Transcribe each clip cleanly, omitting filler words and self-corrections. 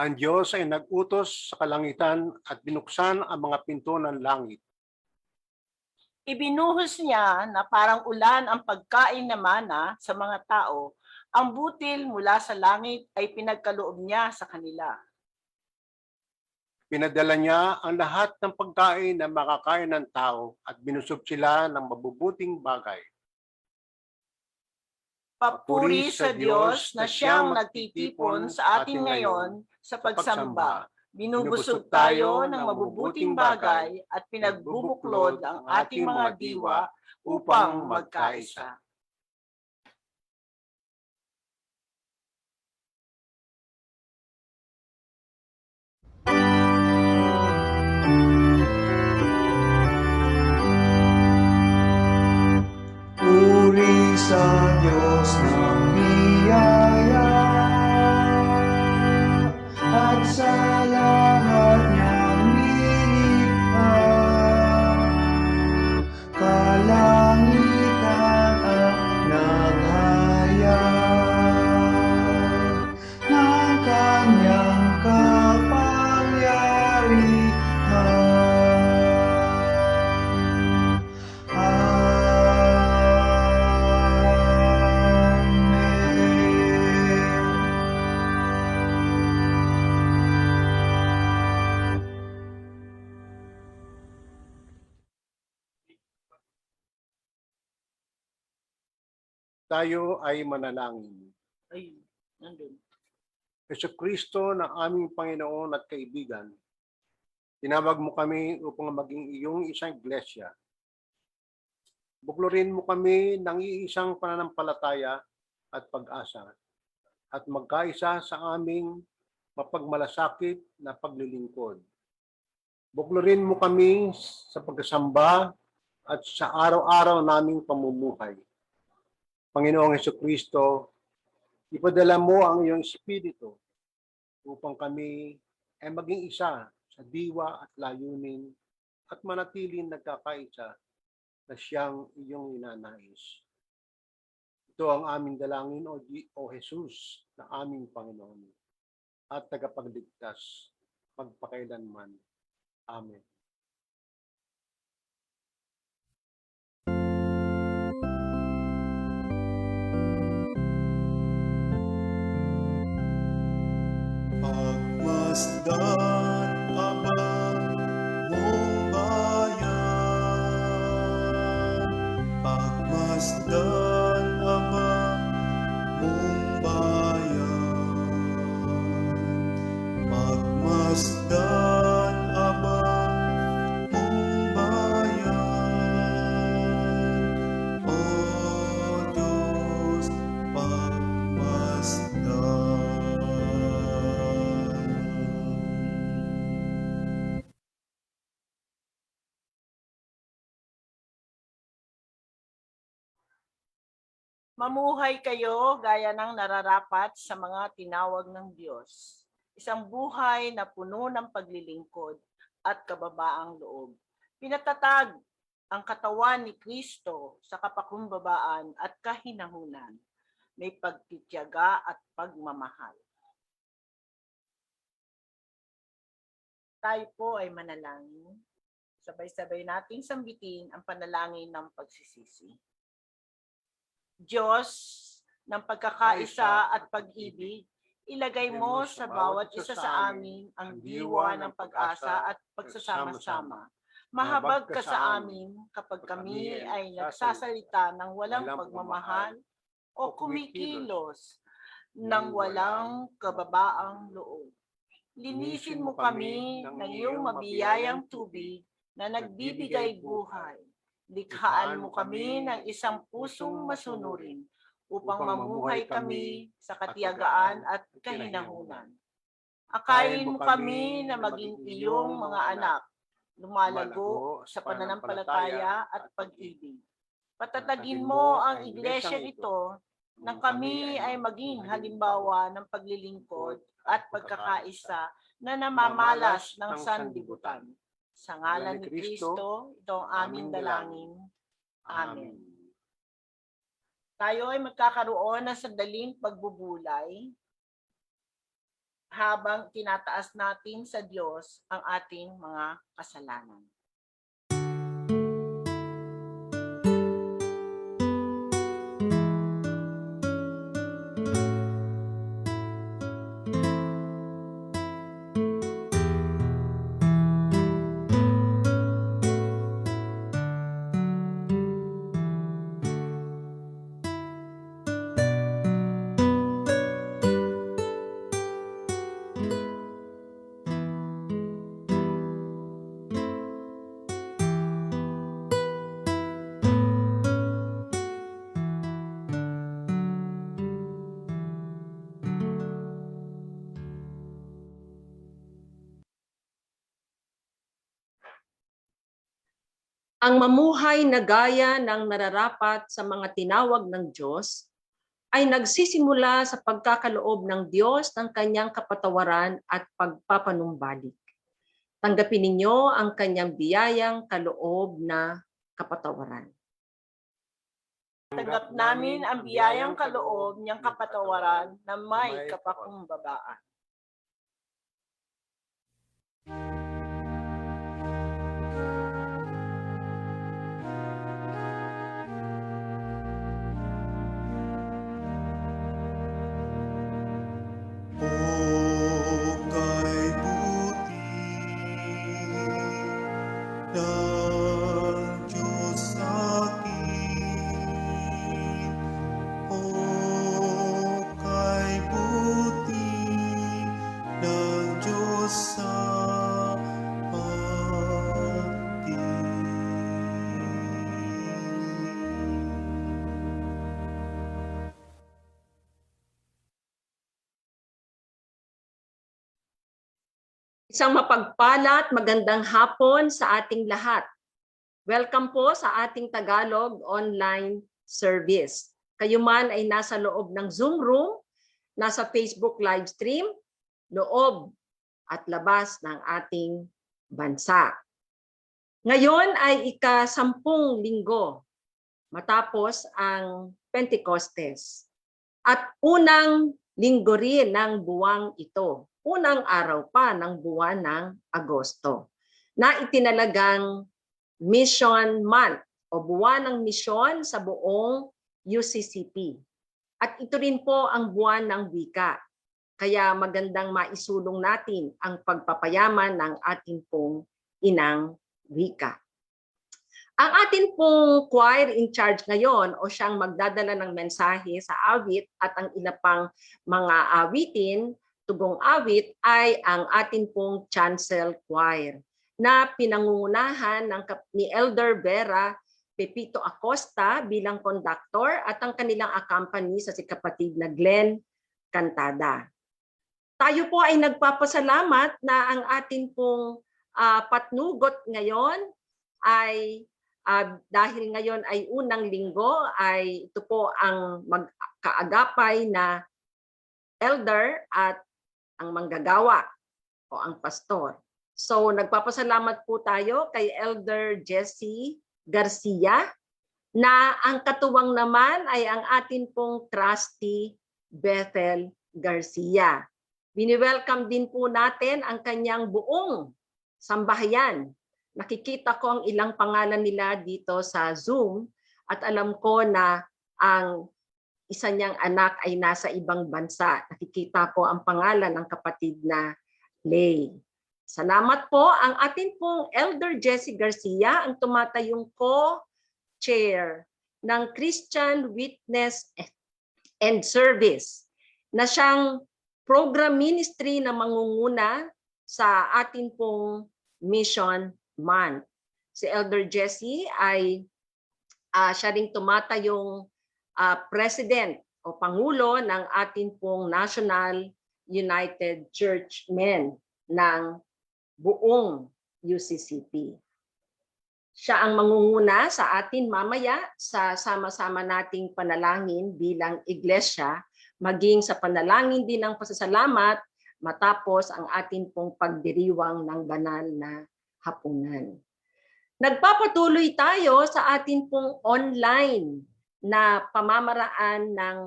Ang Diyos ay nag-utos sa kalangitan at binuksan ang mga pinto ng langit. Ibinuhos niya na parang ulan ang pagkain na mana sa mga tao. Ang butil mula sa langit ay pinagkaloob niya sa kanila. Pinadala niya ang lahat ng pagkain na makakain ng tao at binusog sila ng mabubuting bagay. Papuri sa Diyos na siyang nagtitipon sa atin ngayon sa pagsamba. Binubusog tayo ng mabubuting bagay at pinagbubuklod ang ating mga diwa upang magkaisa. Puri sa Diyos ng biyaya at sa lahat ng nilikha. Kalangitan ang naghayag ng kanyang kapangyarihan. Tayo ay manalangin. Ay, nandun. Jesucristo na aming Panginoon at kaibigan, tinawag mo kami upang maging iyong isang iglesia. Buklurin mo kami ng iisang pananampalataya at pag-asa at magkaisa sa aming mapagmalasakit na paglilingkod. Buklurin mo kami sa pagsasamba at sa araw-araw naming pamumuhay. Panginoong Jesucristo, ipadala mo ang iyong Espiritu upang kami ay maging isa sa diwa at layunin at manatiling nagkakaisa na siyang iyong ninanais. Ito ang aming dalangin, O Jesus, na aming Panginoon at tagapagligtas magpakailanman. Amen. Pagmasdan abang mong bayan, pagmasdan abang mong bayan, pagmasdan abang mong bayan, O Diyos, pagmasdan. Mamuhay kayo gaya ng nararapat sa mga tinawag ng Diyos. Isang buhay na puno ng paglilingkod at kababaang loob. Pinatatag ang katawan ni Kristo sa kapakumbabaan at kahinahunan. May pagtitiyaga at pagmamahal. Tayo po ay manalangin. Sabay-sabay nating sambitin ang panalangin ng pagsisisi. Diyos ng pagkakaisa at pag-ibig, ilagay mo sa bawat isa sa amin ang diwa ng pag-asa at pagsasama-sama. Mahabag ka sa amin kapag kami ay nagsasalita ng walang pagmamahal o kumikilos ng walang kababaang loob. Linisin mo kami ng iyong mabiyayang tubig na nagbibigay buhay. Likhaan mo kami ng isang pusong masunurin upang mamuhay kami sa katiyagaan at kahinahunan. Akayin mo kami na maging iyong mga anak, lumalago sa pananampalataya at pag-ibig. Patatagin mo ang iglesyang ito nang kami ay maging halimbawa ng paglilingkod at pagkakaisa na namamalas ng sanlibutan. Sa ngalan ni Kristo, ito ang aming dalangin. Amen. Tayo ay magkakaroon ng sandaling pagbubulay. habang tinataas natin sa Diyos ang ating mga kasalanan. Ang mamuhay na gaya ng nararapat sa mga tinawag ng Diyos ay nagsisimula sa pagkakaloob ng Diyos ng kanyang kapatawaran at pagpapanumbalik. Tanggapin ninyo ang kanyang biyayang kaloob na kapatawaran. Tanggap namin ang biyayang kaloob niyang kapatawaran na may kapakumbabaan. O kay buti ng Diyos sa'kin, o kay buti ng Diyos sa atin. Isang mapagpala at magandang hapon sa ating lahat. Welcome po sa ating Tagalog online service. Kayo man ay nasa loob ng Zoom room, nasa Facebook live stream, loob at labas ng ating bansa. Ngayon ay ika-10 linggo matapos ang Pentecostes at unang linggo rin ng buwang ito. Unang araw pa ng buwan ng Agosto na itinalagang Mission Month o buwan ng misyon sa buong UCCP. At ito rin po ang buwan ng wika. Kaya magandang maisulong natin ang pagpapayaman ng ating pong inang wika. Ang atin pong choir in charge ngayon o siyang magdadala ng mensahe sa awit at ang ilang pang mga awitin, tugong awit ay ang atin pong chancel choir na pinangungunahan ni Elder Vera Pepito Acosta bilang conductor at ang kanilang accompany sa si kapatid na Glenn Cantada. Tayo po ay nagpapasalamat na ang atin pong patnugot ngayon ay dahil ngayon ay unang linggo ay ito po ang magkaagapay na elder at ang manggagawa o ang pastor. So nagpapasalamat po tayo kay Elder Jessie Garcia na ang katuwang naman ay ang atin pong trustee Bethel Garcia. Bini-welcome din po natin ang kanyang buong sambahayan. Nakikita ko ang ilang pangalan nila dito sa Zoom at alam ko na ang isa niyang anak ay nasa ibang bansa. Nakikita ko ang pangalan ng kapatid na Lay. Salamat po. Ang atin pong Elder Jessie Garcia, ang tumatayong co-chair ng Christian Witness and Service na siyang program ministry na mangunguna sa atin pong Mission Month. Si Elder Jessie ay siya ring tumatayong President o Pangulo ng atin pong National United Churchmen ng buong UCCP. Siya ang mangunguna sa atin mamaya sa sama-sama nating panalangin bilang iglesia, maging sa panalangin din ng pasasalamat matapos ang atin pong pagdiriwang ng banal na hapunan. Nagpapatuloy tayo sa atin pong online na pamamaraan ng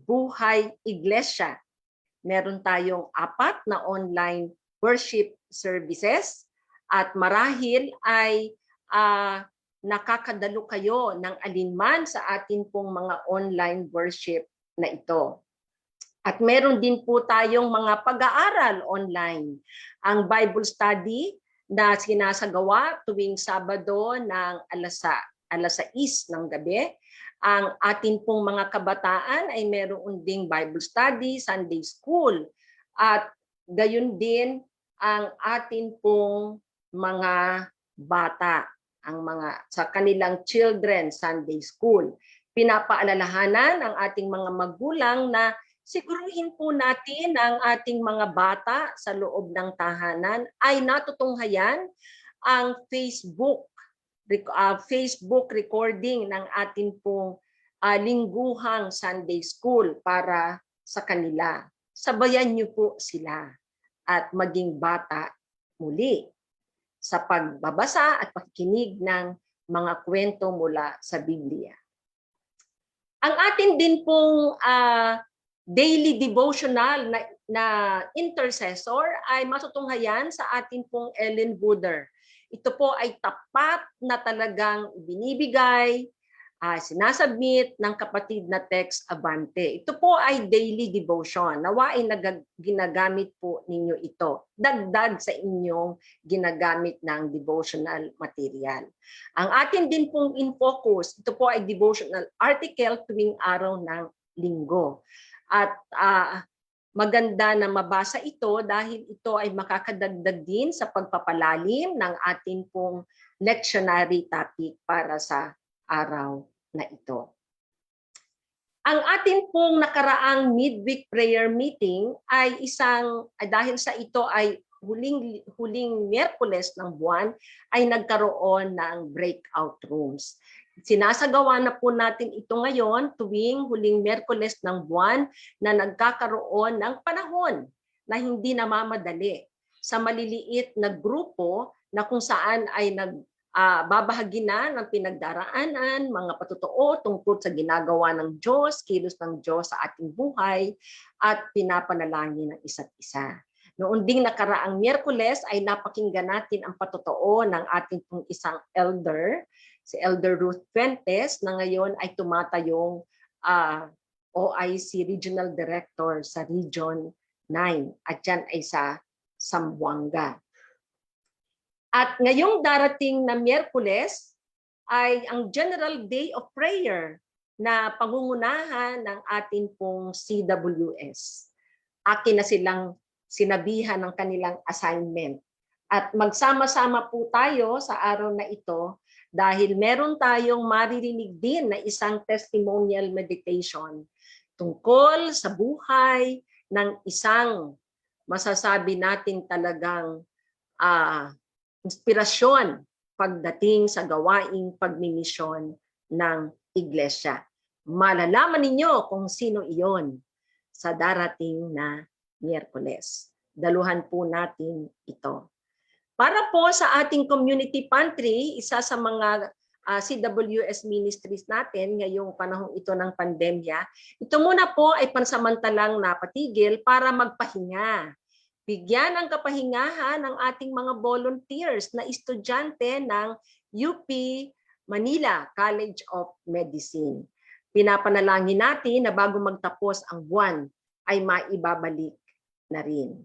Buhay Iglesia Meron tayong 4 na online worship services at marahil ay nakakadalo kayo ng alinman sa atin pong mga online worship na ito. At meron din po tayong mga pag-aaral online. Ang Bible study na sinasagawa tuwing Sabado ng alas 6 ng gabi. Ang atin pong mga kabataan ay meron ding Bible study, Sunday school. At gayon din ang atin pong mga bata, ang mga sa kanilang children Sunday school. Pinapaalalahanan ang ating mga magulang na siguruhin po natin ang ating mga bata sa loob ng tahanan ay natutunghayan ang Facebook recording ng ating pong lingguhang Sunday School para sa kanila. Sabayan niyo po sila at maging bata muli sa pagbabasa at pakikinig ng mga kwento mula sa Biblia. Ang atin din pong daily devotional na intercessor ay matutunghayan sa atin pong Ellen Buder. Ito po ay tapat na talagang binibigay, sinasubmit ng kapatid na Tex Abante. Ito po ay daily devotion. Nawa ay ginagamit po ninyo ito. Dagdag sa inyong ginagamit ng devotional material. Ang atin din pong in focus, ito po ay devotional article tuwing araw ng linggo. At maganda na mabasa ito dahil ito ay makakadagdag din sa pagpapalalim ng ating pong lectionary topic para sa araw na ito. Ang atin pong nakaraang midweek prayer meeting ay dahil sa ito ay huling Miyerkules ng buwan ay nagkaroon ng breakout rooms. Sinasagawa na po natin ito ngayon tuwing huling Miyerkules ng buwan na nagkakaroon ng panahon na hindi namamadali sa maliliit na grupo na kung saan ay babahagi na ng pinagdaraanan, mga patotoo tungkol sa ginagawa ng Diyos, kilos ng Diyos sa ating buhay at pinapanalangin ng isa't isa. Noon ding nakaraang Miyerkules ay napakinggan natin ang patotoo ng ating pong isang elder, si Elder Ruth Fuentes, na ngayon ay tumatayong OIC Regional Director sa Region 9 at yan ay sa Zamboanga. At ngayong darating na Miyerkules ay ang General Day of Prayer na pangungunahan ng ating pong CWS. Akin na silang sinabihan ng kanilang assignment. At magsama-sama po tayo sa araw na ito dahil meron tayong maririnig din na isang testimonial meditation tungkol sa buhay ng isang masasabi natin talagang inspirasyon pagdating sa gawaing pagmimisyon ng iglesia. Malalaman ninyo kung sino iyon sa darating na Miyerkules. Daluhan po natin ito. Para po sa ating community pantry, isa sa mga CWS ministries natin ngayong panahong ito ng pandemya, ito muna po ay pansamantalang napatigil para magpahinga. Bigyan ng kapahingahan ng ating mga volunteers na estudyante ng UP Manila College of Medicine. Pinapanalangin natin na bago magtapos ang buwan ay maibabalik na rin.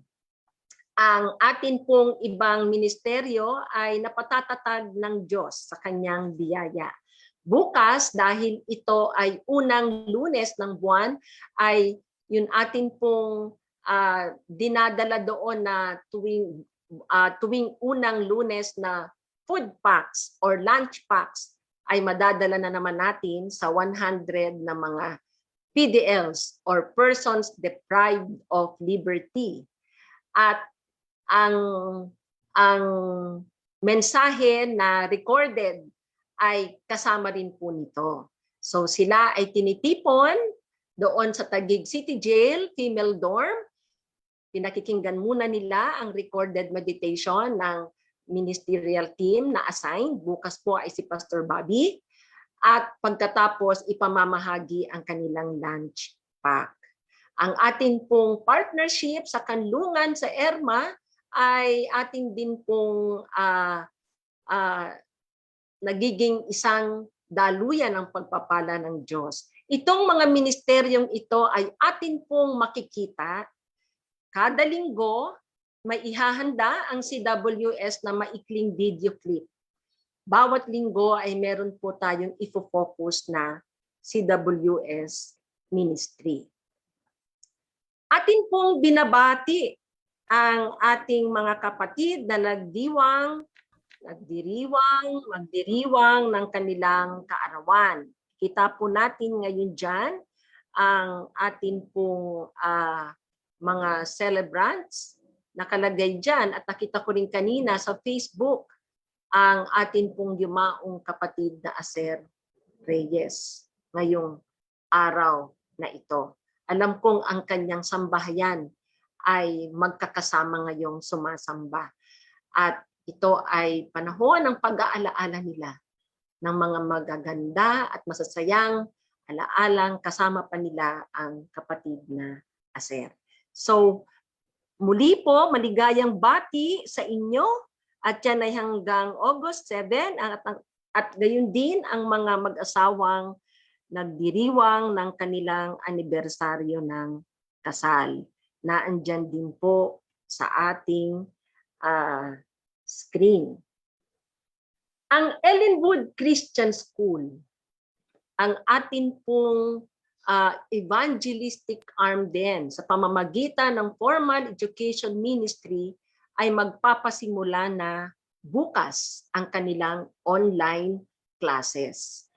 Ang atin pong ibang ministeryo ay napatatatag ng Diyos sa kanyang biyaya. Bukas, dahil ito ay unang Lunes ng buwan, ay yun atin pong dinadala doon na tuwing unang Lunes na food packs or lunch packs ay madadala na naman natin sa 100 na mga PDLs or persons deprived of liberty. At ang mensahe na recorded ay kasama rin po nito. So sila ay tinitipon doon sa Taguig City Jail, female dorm. Pinakikinggan muna nila ang recorded meditation ng ministerial team na assigned. Bukas po ay si Pastor Bobby. At pagkatapos ipamamahagi ang kanilang lunch pack. Ang atin pong partnership sa kanlungan sa ERMA ay ating din pong nagiging isang daluyan ng pagpapala ng Diyos. Itong mga ministeryong ito ay atin pong makikita kada linggo. May ihahanda ang CWS na maikling video clip. Bawat linggo ay meron po tayong ifo-focus na CWS ministry. Atin pong binabati ang ating mga kapatid na magdiriwang ng kanilang kaarawan. Kita po natin ngayon dyan ang atin pong mga celebrants nakalagay dyan, at nakita ko rin kanina sa Facebook ang atin pong yumaong kapatid na Aser Reyes ngayong araw na ito. Alam kong ang kanyang sambahayan ay magkakasama ngayong sumasamba. At ito ay panahon ng pag-aalaala nila ng mga magaganda at masasayang alaalang kasama pa nila ang kapatid na Aser. So, muli po, maligayang bati sa inyo, at yan ay hanggang August 7 at gayon din ang mga mag-asawang nagdiriwang ng kanilang anibersaryo ng kasal na andyan din po sa ating screen. Ang Ellenwood Christian School, ang atin pong evangelistic arm din sa pamamagitan ng Formal Education Ministry, ay magpapasimula na bukas ang kanilang online classes.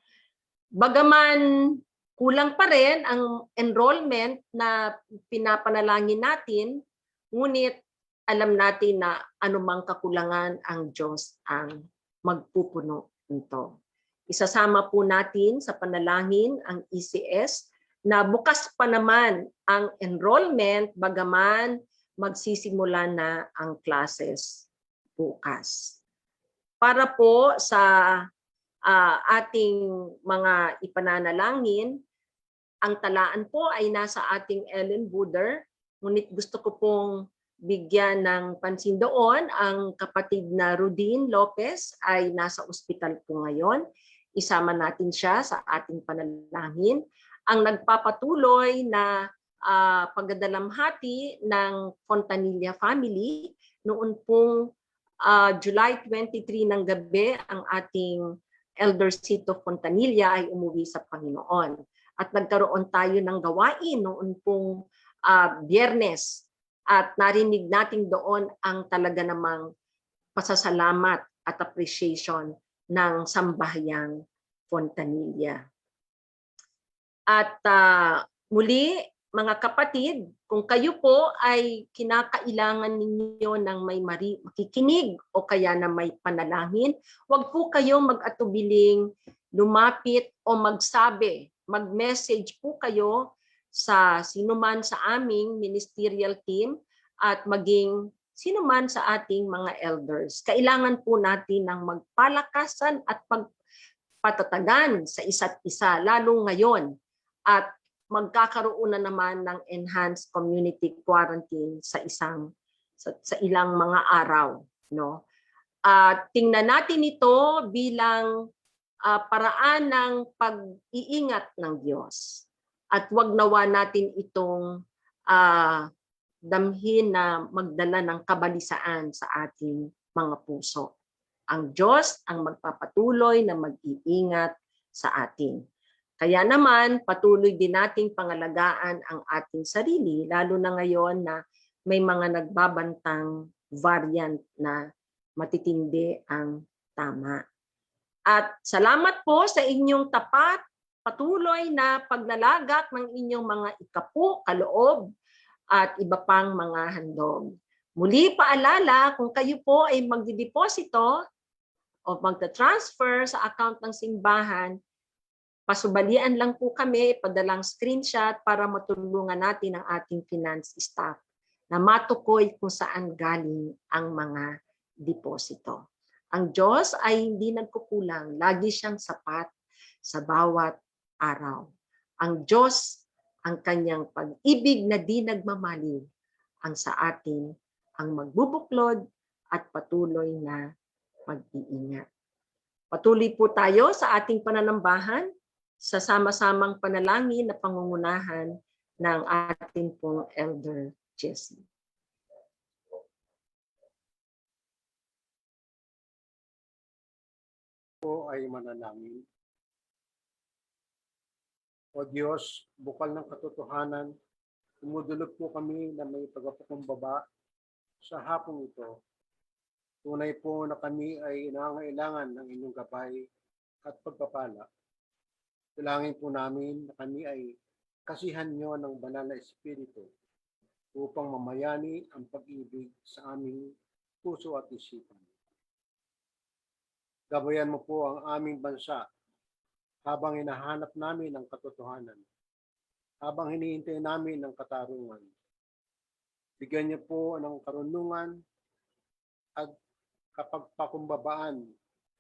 Bagaman kulang pa rin ang enrollment na pinapanalangin natin, ngunit alam natin na anumang kakulangan ang Diyos ang magpupuno nito. Isasama po natin sa panalangin ang ECS na bukas pa naman ang enrollment bagaman magsisimula na ang classes bukas. Para po sa ating mga ipananalangin, ang talaan po ay nasa ating Ellenwooder, ngunit gusto ko pong bigyan ng pansin doon ang kapatid na Rudine Lopez ay nasa ospital po ngayon. Isama natin siya sa ating panalangin. Ang nagpapatuloy na pagdadalamhati ng Fontanilla family, noon pong July 23 ng gabi, ang ating Elder Cito Fontanilla ay umuwi sa Panginoon. At nagkaroon tayo ng gawain noon pong Biyernes, at narinig natin doon ang talaga namang pasasalamat at appreciation ng Sambahayang Fontanilla. At muli, mga kapatid, kung kayo po ay kinakailangan ninyo ng may makikinig o kaya na may panalangin, huwag po kayo mag-atubiling lumapit o magsabi, mag-message po kayo sa sinuman sa aming ministerial team at maging sinuman sa ating mga elders. Kailangan po natin ng magpalakasan at pagpatatagan sa isa't isa, lalo ngayon. At magkakaroon na naman ng enhanced community quarantine sa ilang mga araw, no? At tingnan natin ito bilang paraan ng pag-iingat ng Diyos. At wag nawa natin itong damhin na magdala ng kabalisaan sa ating mga puso. Ang Diyos ang magpapatuloy na mag-iingat sa atin. Kaya naman, patuloy din nating pangalagaan ang ating sarili, lalo na ngayon na may mga nagbabantang variant na matitindi ang tama. At salamat po sa inyong tapat, patuloy na paglalagak ng inyong mga ikapu, kaloob, at iba pang mga handog. Muli paalala, kung kayo po ay magdideposito o magta-transfer sa account ng simbahan, pasubalian lang po kami, padalang screenshot para matulungan natin ang ating finance staff na matukoy kung saan galing ang mga deposito. Ang Diyos ay hindi nagkukulang, lagi siyang sapat sa bawat araw. Ang Diyos ang kanyang pag-ibig na di nagmamaliw ang sa atin ang magbubuklod at patuloy na pag-iingat. Patuloy po tayo sa ating pananambahan sa sama-samang panalangin na pangungunahan ng ating pong Elder Jessie. Po ay manalangin. O Diyos, bukal ng katotohanan, dumudulog po kami na may pagpapakumbaba sa hapong ito. Tunay po na kami ay nangangailangan ng inyong gabay at pagpapala. Dalangin po namin na kami ay kasihan nyo ng banal na Espiritu upang mamayani ang pag-ibig sa aming puso at isipan. Gabayan mo po ang aming bansa habang hinahanap namin ang katotohanan, habang hinihintay namin ang katarungan. Bigyan niyo po ng karunungan at kapagpakumbabaan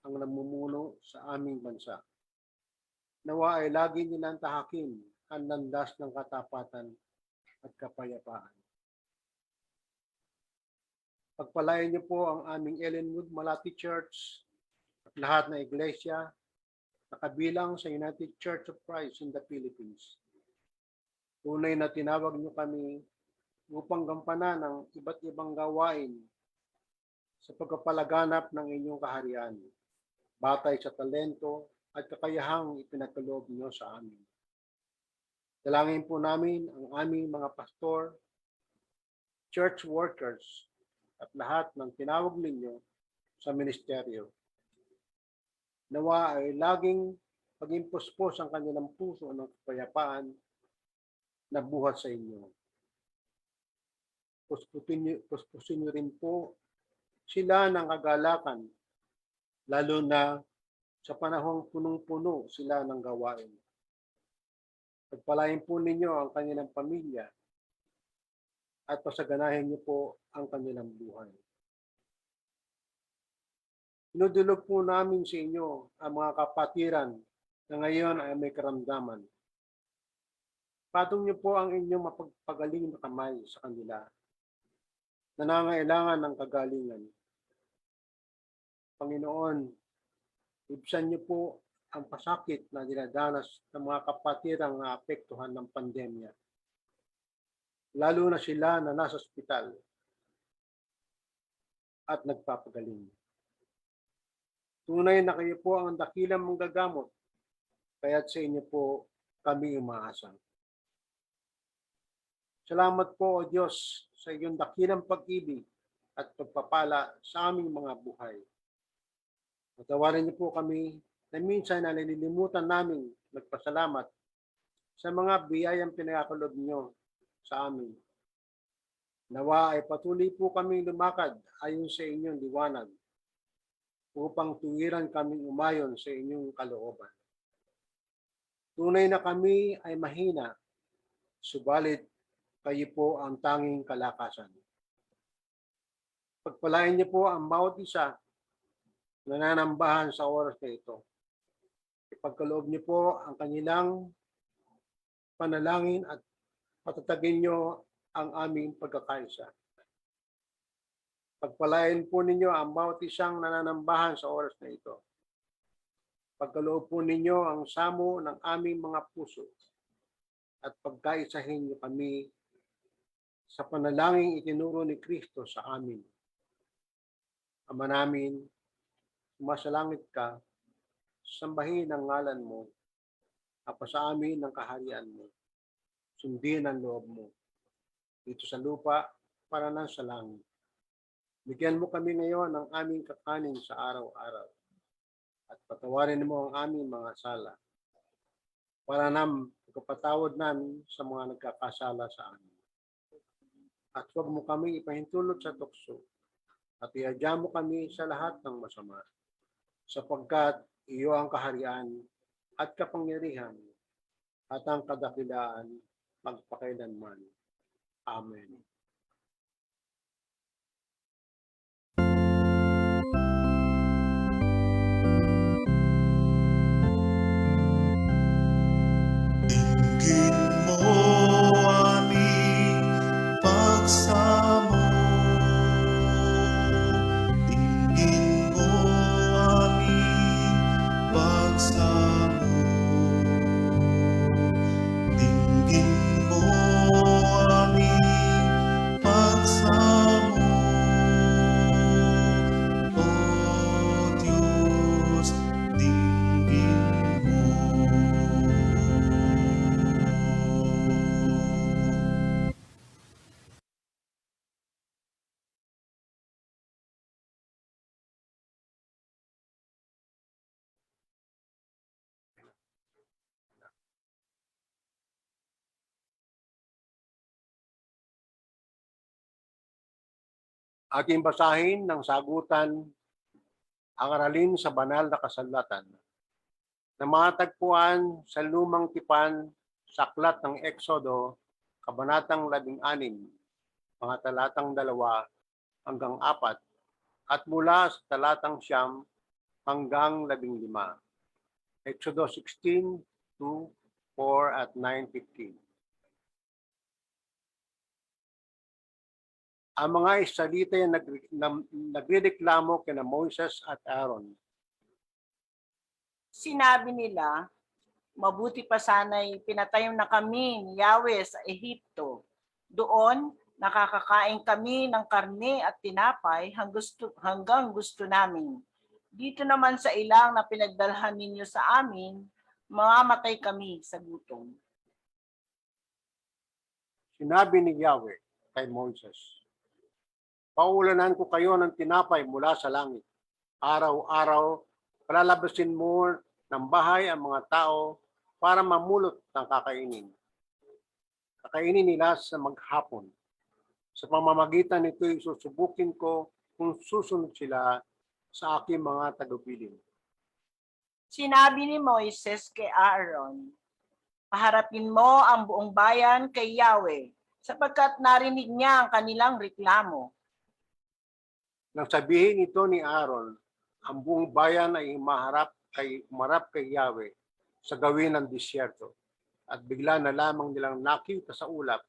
ang namumuno sa aming bansa. Nawa ay lagi nilang tahakin ang landas ng katapatan at kapayapaan. Pagpalain niyo po ang aming Ellenwood Malati Church at lahat ng iglesia na kabilang sa United Church of Christ in the Philippines. Tunay na tinawag niyo kami upang gampanan ang iba't ibang gawain sa pagpapalaganap ng inyong kaharian, batay sa talento at kakayahang ipinagkaloob niyo sa amin. Dalangin po namin ang aming mga pastor, church workers, at lahat ng tinawag ninyo sa ministeryo. Nawa ay laging pag-impuspos ang kanilang puso ng kapayapaan na buhat sa inyo. Puspusin niyo rin po sila ng kagalakan, lalo na sa panahong punong-puno sila ng gawain. Pagpalain po ninyo ang kanilang pamilya at pasaganahin niyo po ang kanilang buhay. Inudulog po namin sa inyo ang mga kapatiran na ngayon ay may karamdaman. Patong niyo po ang inyong mapagpagaling na kamay sa kanila. Nangangailangan ng kagalingan. Panginoon, ibsan niyo po ang pasakit na dinadanas ng mga kapatirang naapektuhan ng pandemya. Lalo na sila na nasa ospital at nagpapagaling. Tunay na kayo po ang dakilang manggagamot, kaya't sa inyo po kami umaasa. Salamat po, O Diyos, sa iyong dakilang pag-ibig at pagpapala sa aming mga buhay. Patawarin niyo po kami na minsan na nalilimutan namin magpasalamat sa mga biyayang pinagkakalob niyo sa amin. Nawa ay patuloy po kami lumakad ayon sa inyong liwanag upang tuwiran kaming umayon sa inyong kalooban. Tunay na kami ay mahina, subalit kayo po ang tanging kalakasan. Pagpalain niyo po ang bawat isa na nanambahan sa oras na ito. Ipagkaloob niyo po ang kanilang panalangin at patatagin niyo ang aming pagkakaisa. Pagpalain po ninyo ang bawat isang nananambahan sa oras na ito. Pagkaloob po ninyo ang samo ng aming mga puso at pagkaisahin niyo kami sa panalangin itinuro ni Kristo sa amin. Ama namin, sumasalangit ka, sambahin ang ngalan mo, apa sa amin ang kaharian mo, sundin ang loob mo, dito sa lupa para nang sa langit. Bigyan mo kami ngayon ng aming kakanin sa araw-araw at patawarin mo ang aming mga sala para nam pagpatawad namin sa mga nagkakasala sa amin. At huwag mo kami ipahintulot sa tukso at iadya mo kami sa lahat ng masama sapagkat iyo ang kaharian at kapangyarihan at ang kadakilaan magpakailanman. Amen. Dinggin mo Ating basahin ng sagutan ang aralin sa banal na kasulatan na matagpuan sa lumang tipan sa aklat ng Exodo, kabanatang 16, mga talatang 2 hanggang 4, at mula sa talatang 9 hanggang 15. Exodo 16, 2, 4 at 9:15. Ang mga Israelita ay nagrereklamo kina Moises at Aaron. Sinabi nila, mabuti pa sana'y pinatayo na kami ni Yahweh sa Ehipto. Doon, nakakakain kami ng karne at tinapay hanggang gusto namin. Dito naman sa ilang na pinagdalhan ninyo sa amin, mamamatay kami sa gutom. Sinabi ni Yahweh kay Moises, paulanan ko kayo ng tinapay mula sa langit. Araw-araw, palalabasin mo ng bahay ang mga tao para mamulot ng kakainin. Kakainin nila sa maghapon. Sa pamamagitan nito, susubukin ko kung susunod sila sa aking mga tagubilin. Sinabi ni Moises kay Aaron, paharapin mo ang buong bayan kay Yahweh, sapagkat narinig niya ang kanilang reklamo. Nang sabihin ito ni Aaron, ang buong bayan ay umarap kay Yahweh sa gawin ng disyerto. At bigla na lamang nilang nakita sa ulap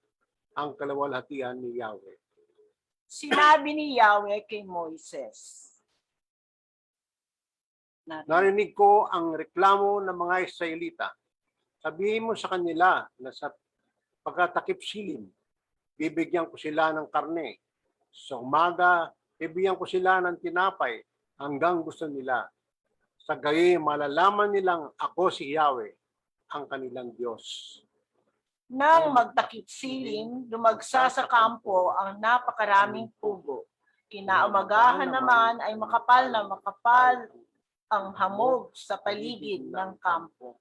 ang kalawalhatian ni Yahweh. Sinabi ni Yahweh kay Moises, narinig ko ang reklamo ng mga Israelita. Sabihin mo sa kanila na sa pagkatakip silim, bibigyan ko sila ng karne. Sa umaga, bibigyan ko sila ng tinapay hanggang gusto nila. Sa gayon, malalaman nilang ako si Yahweh, ang kanilang Diyos. Nang magtakip silim, dumagsa sa kampo ang napakaraming pugo. Kinaumagahan naman ay makapal ang hamog sa paligid ng kampo.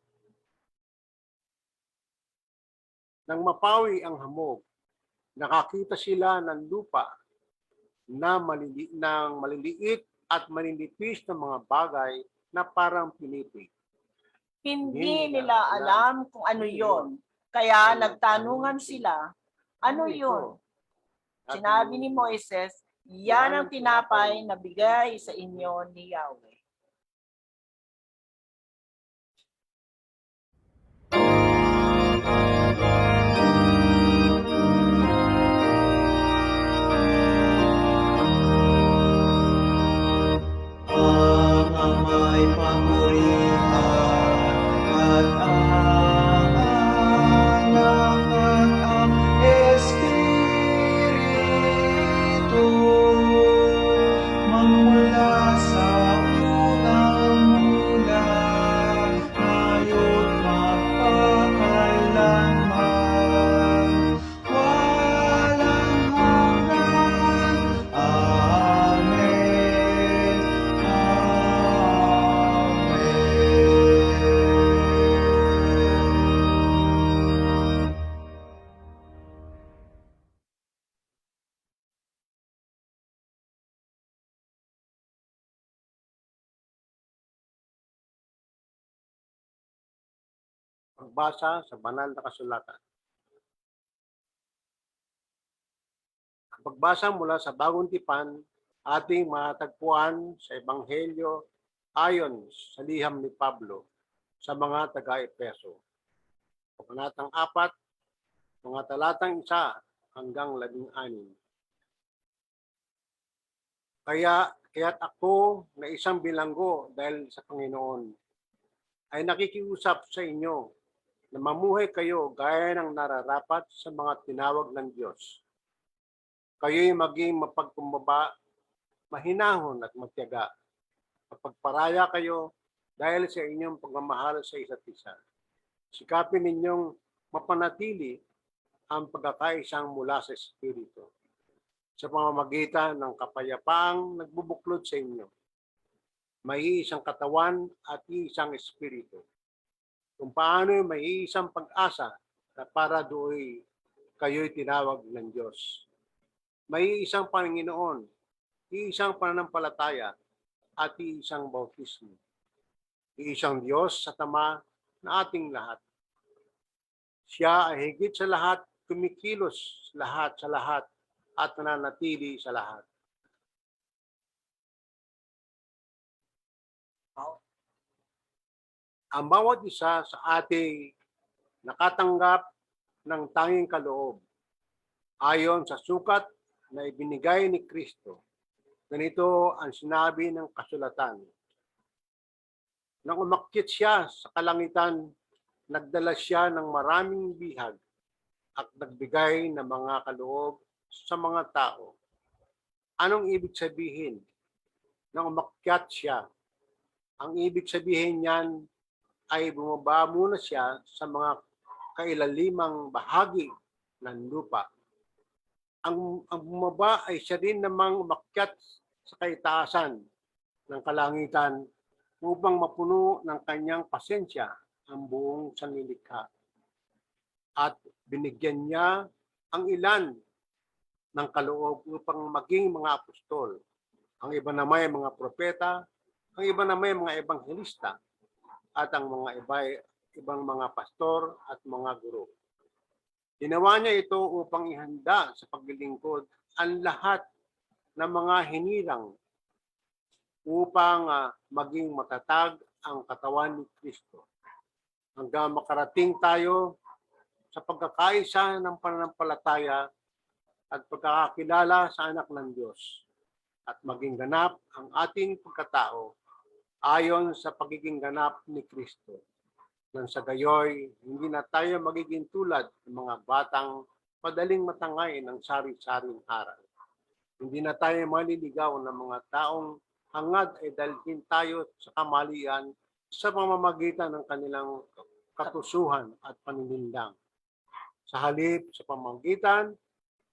Nang mapawi ang hamog, nakakita sila ng lupa na maliliit at maninipis na mga bagay na parang pinipig. Hindi nila alam kung ano yon, kaya nagtanungan sila, ano yon? Sinabi ni Moises, yan ang tinapay na bigay sa inyo ni Yahweh. Ang ama'y papurihan at ang anak at ang Espiritu magmula sa unang mula ngayon magpakailanman walang hanggan. Amen. Pagbasa sa banal na kasulatan. Ang pagbasa mula sa Bagong Tipan, ating matagpuan sa Ebanghelyo ayon sa liham ni Pablo sa mga taga-Epeso. Kabanatang 4, mga talatang 1 hanggang 16. Kaya't ako na isang bilanggo dahil sa Panginoon ay nakikiusap sa inyo na mamuhay kayo gaya ng nararapat sa mga tinawag ng Diyos. Kayo'y maging mapagkumbaba, mahinahon at matyaga. Mapagparaya kayo dahil sa inyong pagmamahal sa isa't isa. Sikapin ninyong mapanatili ang pagkakaisang mula sa Espiritu sa pamamagitan ng kapayapaang nagbubuklod sa inyo. May isang katawan at isang Espiritu. Kung paano may isang pag-asa na para doon kayo'y tinawag ng Diyos. May isang Panginoon iisang pananampalataya at iisang bautismo. Iisang Diyos sa Ama na ating lahat. Siya ay higit sa lahat, kumikilos lahat sa lahat at nananatili sa lahat. Ang bawat isa sa ating nakatanggap ng tanging kaloob ayon sa sukat na ibinigay ni Kristo. Ganito ang sinabi ng kasulatan. Nang umakyat siya sa kalangitan, nagdala siya ng maraming bihag at nagbigay ng mga kaloob sa mga tao. Anong ibig sabihin nang umakyat siya? Ang ibig sabihin niyan ay bumaba muna siya sa mga kailalimang bahagi ng lupa. Ang bumaba ay siya rin namang umakyat sa kaitaasan ng kalangitan upang mapuno ng kanyang pasensya ang buong sanlilikha. At binigyan niya ang ilan ng kaloob upang maging mga apostol. Ang iba naman ay mga propeta, ang iba naman ay mga ebanghelista, at ang mga ibang mga pastor at mga guro. Ginawa niya ito upang ihanda sa paglilingkod ang lahat ng mga hinirang upang maging matatag ang katawan ni Kristo. Hanggang makarating tayo sa pagkakaisa ng pananampalataya at pagkakakilala sa anak ng Diyos at maging ganap ang ating pagkatao ayon sa pagiging ganap ni Kristo. Nang sa gayoy, hindi na tayo magiging tulad ng mga batang madaling matangay ng sari-saring aral. Hindi na tayo maliligaw ng mga taong hangad ay dalhin tayo sa kamalian sa pamamagitan ng kanilang katusuhan at paninindang. Sa halip, sa pamamagitan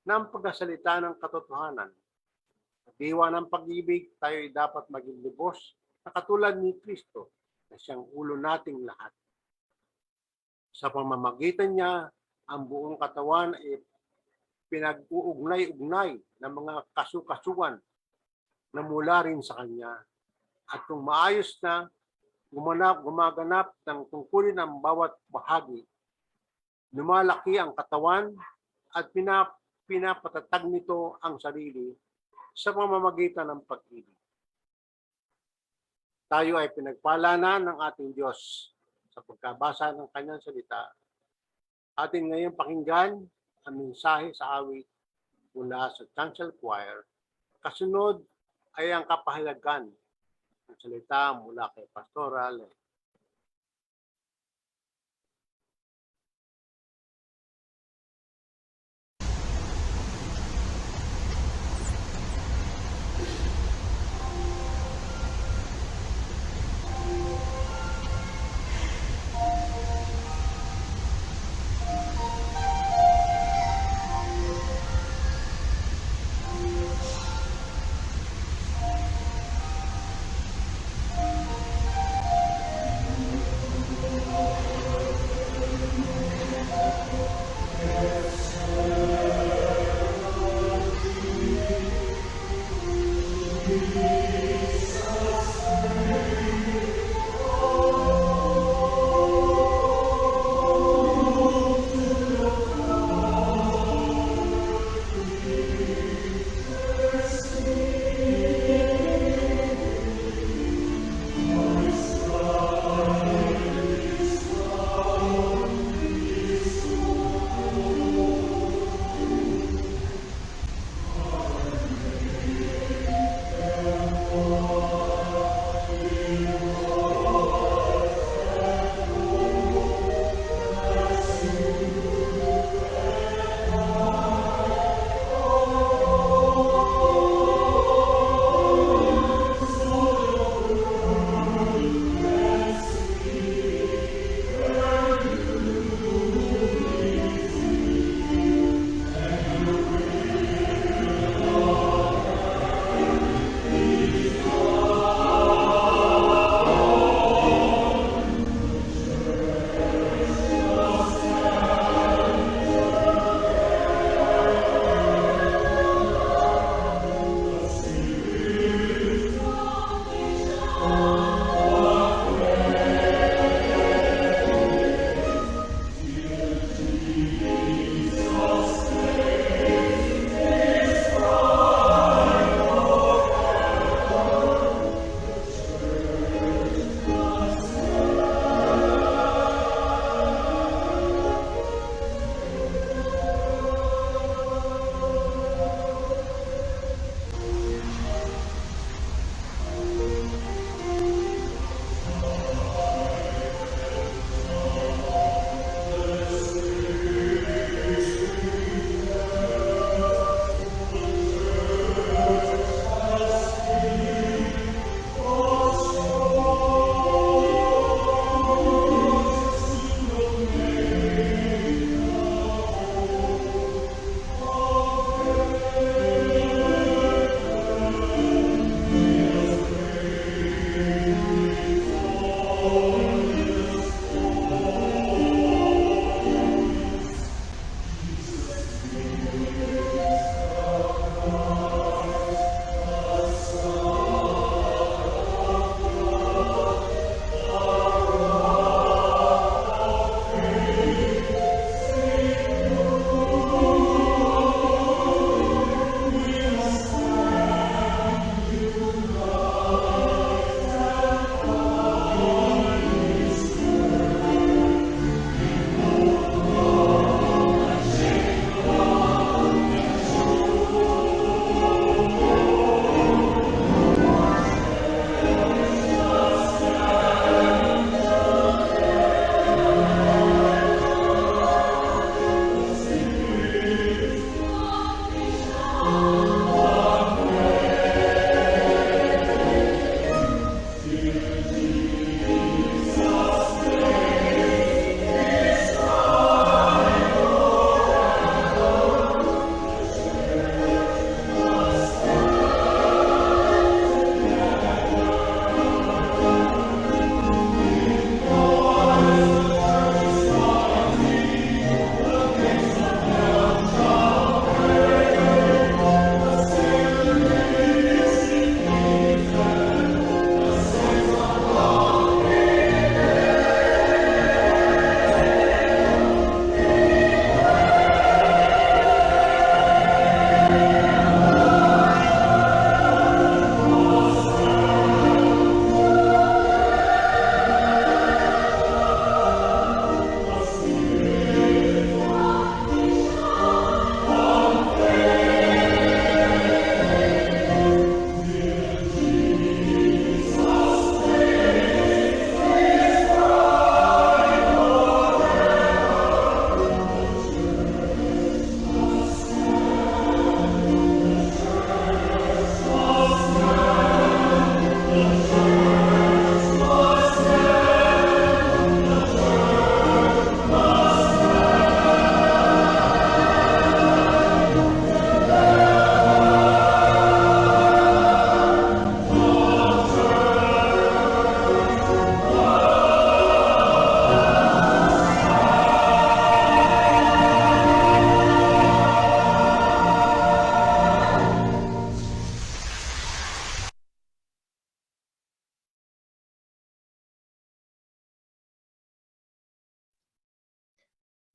ng pagkasalita ng katotohanan. Sa diwa ng pag-ibig, tayo ay dapat maging lubos na katulad ni Kristo na siyang ulo nating lahat. Sa pamamagitan niya, ang buong katawan ay pinag-uugnay-ugnay ng mga kasukasuan na mula rin sa Kanya. At kung maayos na gumaganap ng tungkulin ng bawat bahagi, lumalaki ang katawan at pinapatatag nito ang sarili sa pamamagitan ng pag-ibig. Tayo ay pinagpala na ng ating Diyos sa pagkabasa ng Kanyang salita. Atin ngayon pakinggan ang mensahe sa awit mula sa Chancel Choir. Kasunod ay ang kapahalagan ng salita mula kay Pastoral.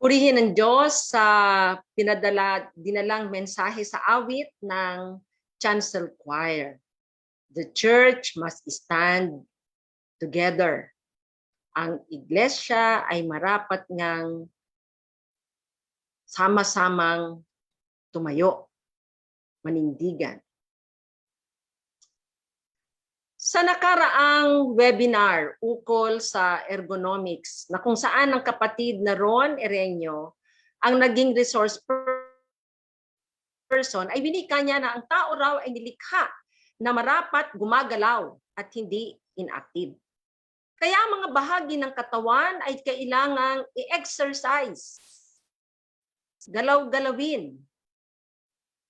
Purihin ng Diyos sa dinalang mensahe sa awit ng Chancel Choir. The church must stand together. Ang iglesia ay marapat ngang sama-samang tumayo, manindigan. Sa nakaraang webinar ukol sa ergonomics na kung saan ang kapatid na Ron Ereño ang naging resource person, ay winika niya na ang tao raw ay nilikha na marapat gumagalaw at hindi inactive. Kaya ang mga bahagi ng katawan ay kailangang i-exercise, galaw-galawin.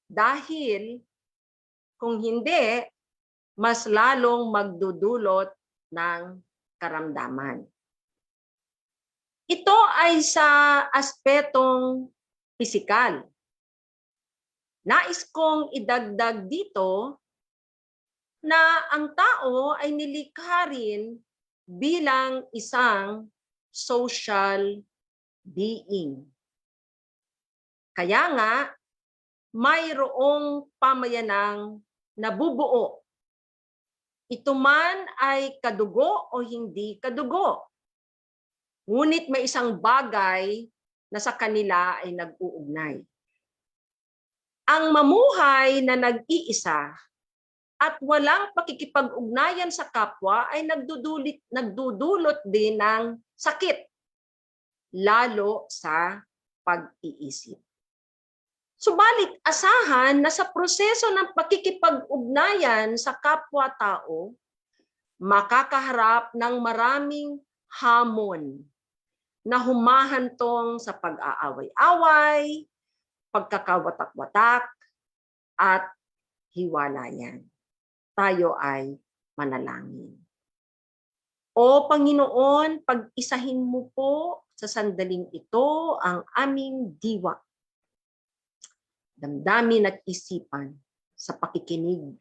Dahil kung hindi, mas lalong magdudulot ng karamdaman. Ito ay sa aspetong pisikal. Nais kong idagdag dito na ang tao ay nilikha rin bilang isang social being. Kaya nga, mayroong pamayanang nabubuo. Ito man ay kadugo o hindi kadugo. Ngunit may isang bagay na sa kanila ay nag-uugnay. Ang mamuhay na nag-iisa at walang pakikipag-ugnayan sa kapwa ay nagdudulot din ng sakit, lalo sa pag-iisip. Subalit asahan na sa proseso ng pakikipag-ugnayan sa kapwa-tao, makakaharap ng maraming hamon na humahantong sa pag-aaway-away, pagkakawatak-watak, at hiwalayan. Tayo ay manalangin. O Panginoon, pag-isahin mo po sa sandaling ito ang aming diwa, damdamin at isipan sa pakikinig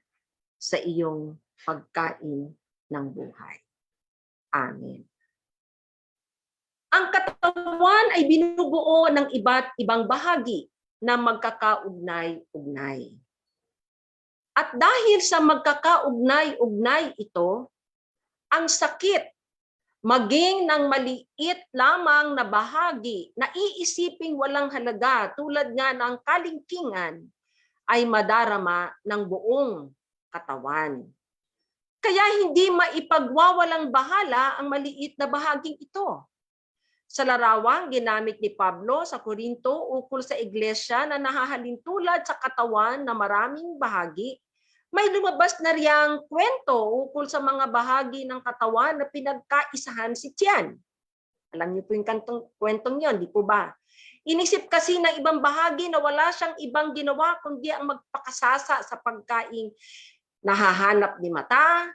sa iyong pagkain ng buhay. Amen. Ang katawan ay binubuo ng iba't ibang bahagi na magkakaugnay-ugnay. At dahil sa magkakaugnay-ugnay ito, ang sakit maging ng maliit lamang na bahagi na iisiping walang halaga tulad nga ng kalingkingan ay madarama ng buong katawan. Kaya hindi maipagwawalang bahala ang maliit na bahaging ito. Sa larawang ginamit ni Pablo sa Korinto ukol sa iglesia na nahahalintulad sa katawan na maraming bahagi, may lumabas na riyang kwento ukol sa mga bahagi ng katawan na pinagkaisahan si Tiyan. Alam niyo po yung kwentong yun, di po ba? Inisip kasi ng ibang bahagi na wala siyang ibang ginawa kundi ang magpakasasa sa pagkaing nahahanap ni mata,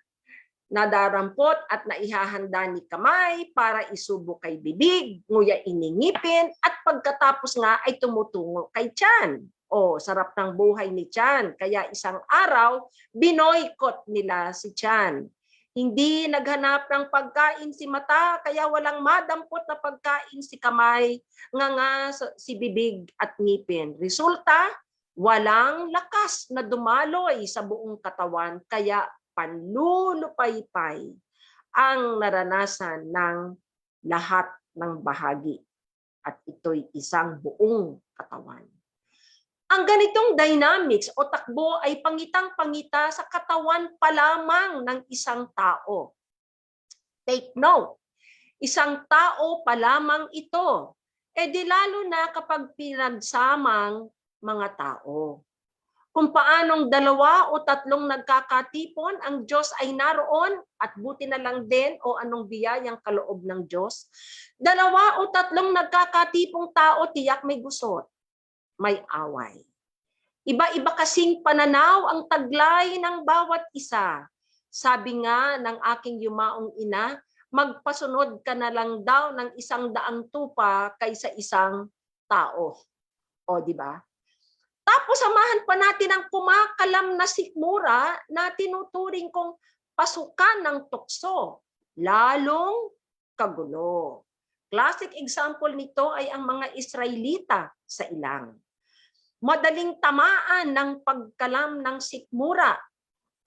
nadarampot at naihahanda ni kamay para isubo kay bibig, nguya iningipin, at pagkatapos nga ay tumutungo kay tiyan. O, sarap ng buhay ni tiyan. Kaya isang araw, binoykot nila si tiyan. Hindi naghanap ng pagkain si mata, kaya walang madampot na pagkain si kamay, nga si bibig at ngipin. Resulta, walang lakas na dumaloy sa buong katawan, kaya panlulupaypay ang naranasan ng lahat ng bahagi. At ito'y isang buong katawan. Ang ganitong dynamics o takbo ay pangitang-pangita sa katawan pa lamang ng isang tao. Take note, isang tao pa lamang ito. E di lalo na kapag pinagsamang mga tao. Kung paanong 2 o 3 nagkakatipon, ang Diyos ay naroon at buti na lang din o anong biyayang kaloob ng Diyos. 2 o 3 nagkakatipong tao, tiyak may gusot, may away. Iba-iba kasing pananaw ang taglay ng bawat isa. Sabi nga ng aking yumaong ina, magpasunod ka na lang daw ng 100 tupa kaysa isang tao. O, di ba? Tapos samahan pa natin ang kumakalam na sikmura na tinuturing kong pasukan ng tukso, lalong kagulo. Classic example nito ay ang mga Israelita sa ilang. Madaling tamaan ng pagkalam ng sikmura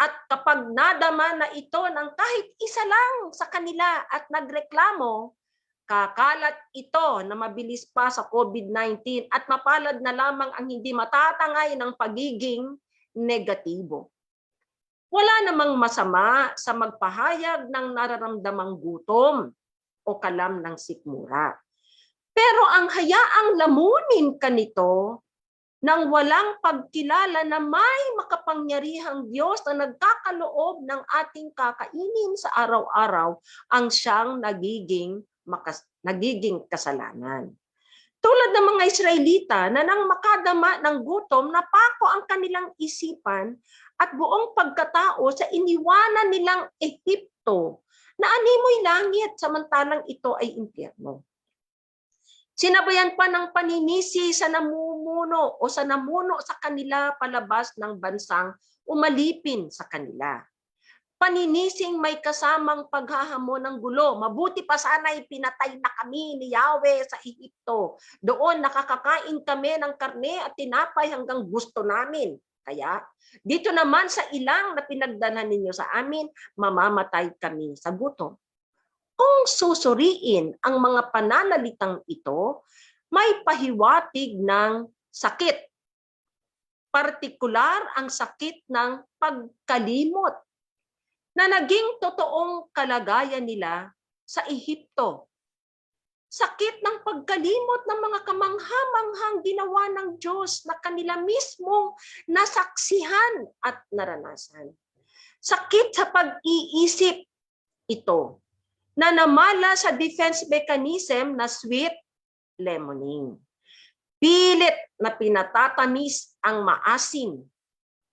at kapag nadama na ito ng kahit isa lang sa kanila at nagreklamo, kakalat ito na mabilis pa sa COVID-19 at mapalad na lamang ang hindi matatangay ng pagiging negatibo. Wala namang masama sa magpahayag ng nararamdamang gutom o kalam ng sikmura. Pero ang hayaang lamunin ka nito nang walang pagkilala na may makapangyarihang Diyos na nagkakaloob ng ating kakainin sa araw-araw ang siyang nagiging kasalanan. Tulad ng mga Israelita na nang makadama ng gutom, napako ang kanilang isipan at buong pagkatao sa iniwanan nilang Ehipto na animoy langit samantalang ito ay impyerno. Sinabayan pa ng paninisi sa namumuno o sa namuno sa kanila palabas ng bansang umalipin sa kanila. Paninising may kasamang paghahamon ng gulo. Mabuti pa sana'y pinatay na kami ni Yahweh sa Ehipto. Doon nakakakain kami ng karne at tinapay hanggang gusto namin. Kaya dito naman sa ilang na pinagdalhan ninyo sa amin, mamamatay kami sa gutom. Kung susuriin ang mga pananalitang ito, may pahiwatig ng sakit. Partikular ang sakit ng pagkalimot na naging totoong kalagayan nila sa Ehipto. Sakit ng pagkalimot ng mga kamangha-manghang ginawa ng Diyos na kanila mismong nasaksihan at naranasan. Sakit sa pag-iisip ito na namala sa defense mechanism na sweet lemoning. Pilit na pinatatamis ang maasim,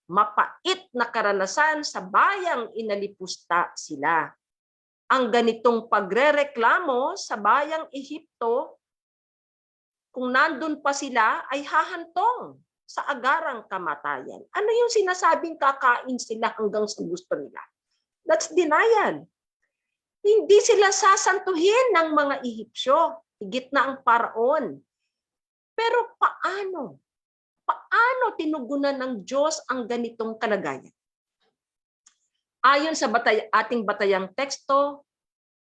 mapait na karanasan sa bayang inalipusta sila. Ang ganitong pagrereklamo sa bayang Ehipto, kung nandun pa sila, ay hahantong sa agarang kamatayan. Ano yung sinasabing kakain sila hanggang sa gusto nila? That's denial. Hindi sila sasantuhin ng mga Ehipsyo, higit na ang paraon. Pero paano? Paano tinugunan ng Diyos ang ganitong kalagayan? Ayon sa ating batayang teksto,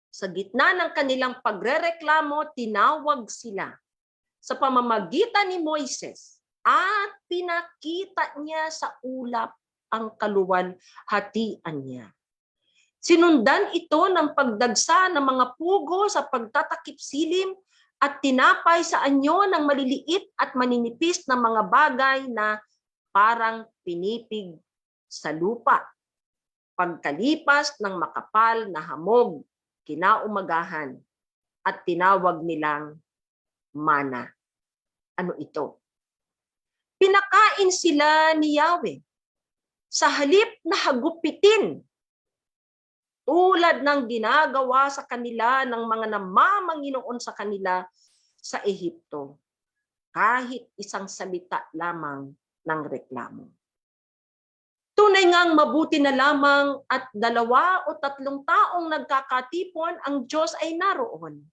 sa gitna ng kanilang pagrereklamo, tinawag sila sa pamamagitan ni Moises at pinakita niya sa ulap ang kaluwalhatian niya. Sinundan ito ng pagdagsa ng mga pugo sa pagtatakip silim at tinapay sa anyo ng maliliit at maninipis na mga bagay na parang pinipig sa lupa. Pagkalipas ng makapal na hamog, kinaumagahan at tinawag nilang mana. Ano ito? Pinakain sila ni Yahweh sa halip na hagupitin tulad ng ginagawa sa kanila ng mga namamanginoon sa kanila sa Ehipto. Kahit isang salita lamang ng reklamo. Tunay ngang mabuti na lamang at 2 o 3 taong nagkakatipon, ang Diyos ay naroon.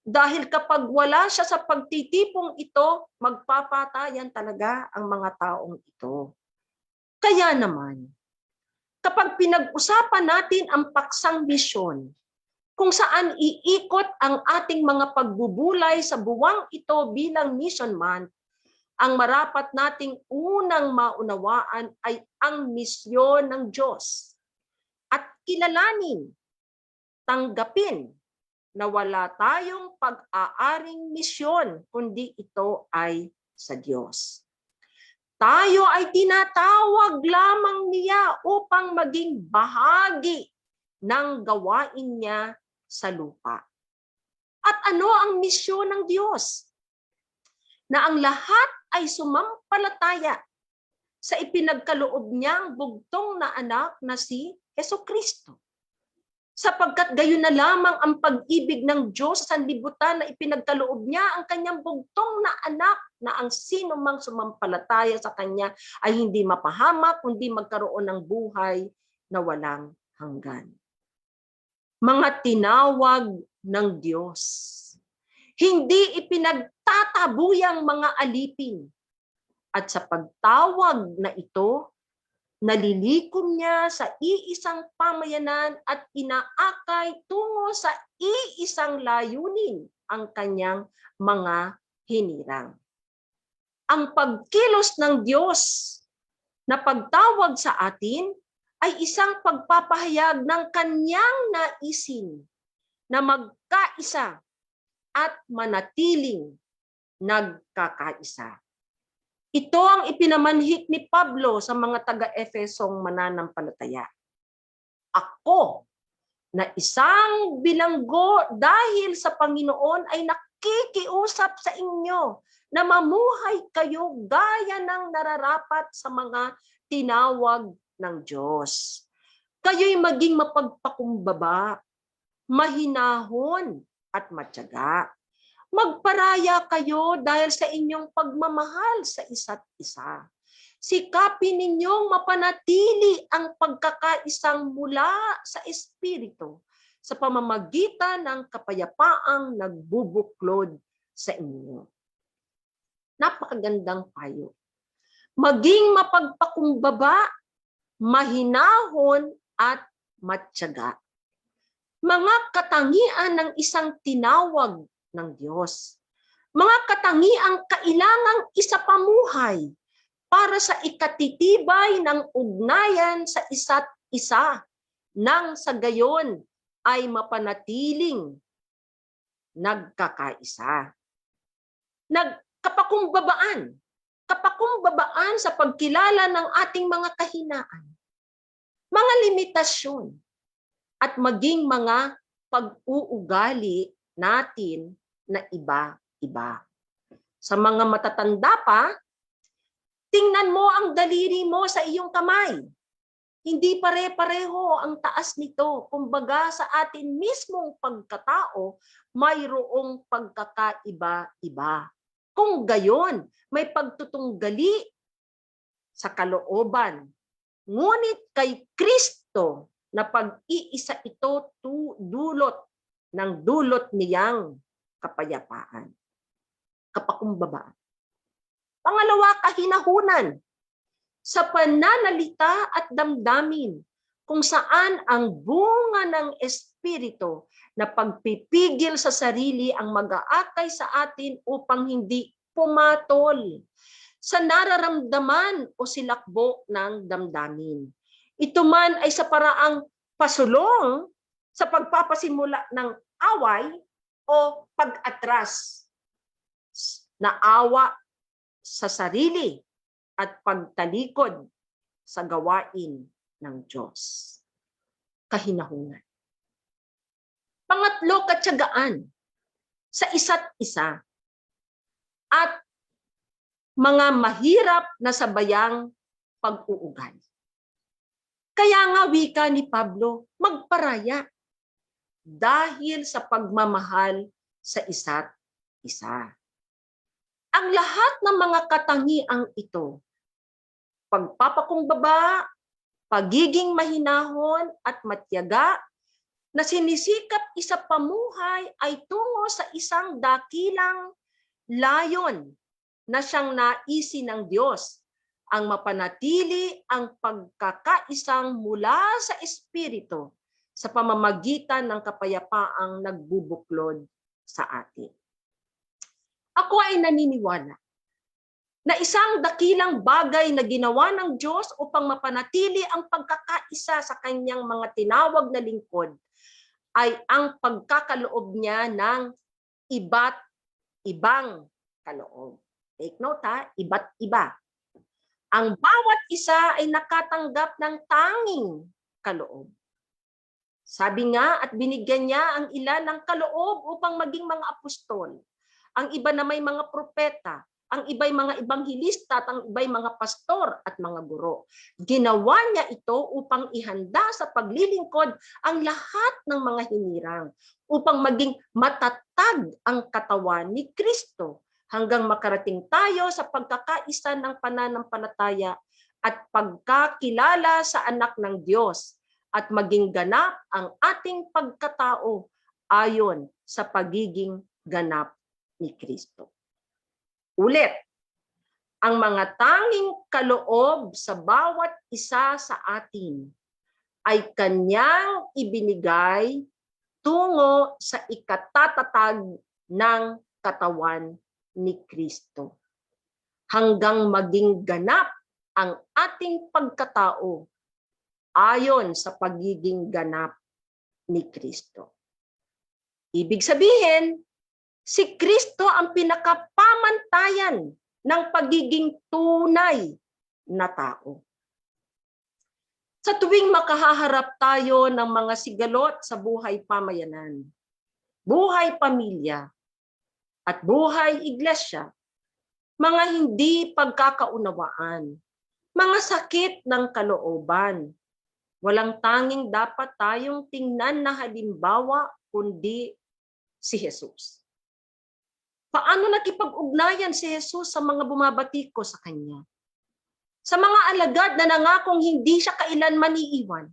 Dahil kapag wala siya sa pagtitipong ito, magpapatayan talaga ang mga taong ito. Kaya naman, kapag pinag-usapan natin ang paksang misyon, kung saan iikot ang ating mga pagbubulay sa buwang ito bilang Mission Month, ang marapat nating unang maunawaan ay ang misyon ng Diyos at kilalanin, tanggapin na wala tayong pag-aaring misyon kundi ito ay sa Diyos. Tayo ay tinatawag lamang niya upang maging bahagi ng gawain niya sa lupa. At ano ang misyon ng Diyos? Na ang lahat ay sumampalataya sa ipinagkaloob niyang bugtong na anak na si Jesucristo. Sapagkat gayon na lamang ang pag-ibig ng Diyos sa sanlibutan na ipinagkaloob niya ang kanyang bugtong na anak na ang sino mang sumampalataya sa kanya ay hindi mapahamak kundi magkaroon ng buhay na walang hanggan. Mga tinawag ng Diyos. hindi ipinagtatabuyang mga alipin. At sa pagtawag na ito, nalilikom niya sa iisang pamayanan at inaakay tungo sa iisang layunin ang kanyang mga hinirang. Ang pagkilos ng Diyos na pagtawag sa atin ay isang pagpapahayag ng kanyang naisin na magkaisa at manatiling nagkakaisa. Ito ang ipinamanhik ni Pablo sa mga taga-Efesong mananampalataya. Ako na isang bilanggo dahil sa Panginoon ay nakikiusap sa inyo na mamuhay kayo gaya ng nararapat sa mga tinawag ng Diyos. Kayo'y maging mapagpakumbaba, mahinahon at matyaga. Magparaya kayo dahil sa inyong pagmamahal sa isa't isa. Sikapin ninyong mapanatili ang pagkakaisang mula sa Espiritu sa pamamagitan ng kapayapaang nagbubuklod sa inyo. Napakagandang payo. Maging mapagpakumbaba, mahinahon at matyaga. Mga katangian ng isang tinawag ng Diyos. Mga katangiang kailangang isapamuhay para sa ikatitibay ng ugnayan sa isa't isa nang sa gayon ay mapanatiling nagkakaisa. Kapakumbabaan sa pagkilala ng ating mga kahinaan, mga limitasyon, at maging mga pag-uugali natin na iba-iba. Sa mga matatanda pa, tingnan mo ang daliri mo sa iyong kamay. Hindi pare-pareho ang taas nito. Kumbaga sa atin mismong pagkatao, mayroong pagkakaiba-iba. Kung gayon, may pagtutunggali sa kalooban. Ngunit kay Kristo na pag-iisa ito dulot niyang kapayapaan, kapakumbabaan. Pangalawa, kahinahunan sa pananalita at damdamin kung saan ang bunga ng Espiritu na pagpipigil sa sarili ang mag-aakay sa atin upang hindi pumatol sa nararamdaman o silakbo ng damdamin. Ito man ay sa paraang pasulong sa pagpapasimula ng away o pag-atras na awa sa sarili at pagtalikod sa gawain ng Diyos. Kahinahunan. Pangatlo, katyagaan sa isa't isa at mga mahirap na sabayang pag-uugali. Kaya nga wika ni Pablo, magparaya dahil sa pagmamahal sa isa't isa. Ang lahat ng mga katangiang ito, pagpapakumbaba, pagiging mahinahon at matyaga, na sinisikap isapamuhay ay tungo sa isang dakilang layon na siyang naisin ng Diyos, ang mapanatili ang pagkakaisang mula sa Espiritu sa pamamagitan ng kapayapaang nagbubuklod sa atin. Ako ay naniniwala na isang dakilang bagay na ginawa ng Diyos upang mapanatili ang pagkakaisa sa kanyang mga tinawag na lingkod ay ang pagkakaloob niya ng iba't ibang kaloob. Take note ha, iba't iba. Ang bawat isa ay nakatanggap ng tanging kaloob. Sabi nga at binigyan niya ang ilan ng kaloob upang maging mga apostol. Ang iba na may mga propeta, ang iba'y mga ibanghilista at ang iba'y mga pastor at mga guro. Ginawa niya ito upang ihanda sa paglilingkod ang lahat ng mga hinirang, upang maging matatag ang katawan ni Kristo hanggang makarating tayo sa pagkakaisa ng pananampalataya at pagkakilala sa anak ng Diyos at maging ganap ang ating pagkatao ayon sa pagiging ganap ni Kristo. Ulit, ang mga tanging kaloob sa bawat isa sa atin ay kanyang ibinigay tungo sa ikatatatag ng katawan ni Kristo hanggang maging ganap ang ating pagkatao ayon sa pagiging ganap ni Kristo. Ibig sabihin, si Kristo ang pinakapamantayan ng pagiging tunay na tao. Sa tuwing makahaharap tayo ng mga sigalot sa buhay pamayanan, buhay pamilya, at buhay iglesia, mga hindi pagkakaunawaan, mga sakit ng kalooban, walang tanging dapat tayong tingnan na halimbawa kundi si Jesus. Paano nakipag-ugnayan si Jesus sa mga bumabatiko sa Kanya? Sa mga alagad na nangakong hindi siya kailanman iiwan.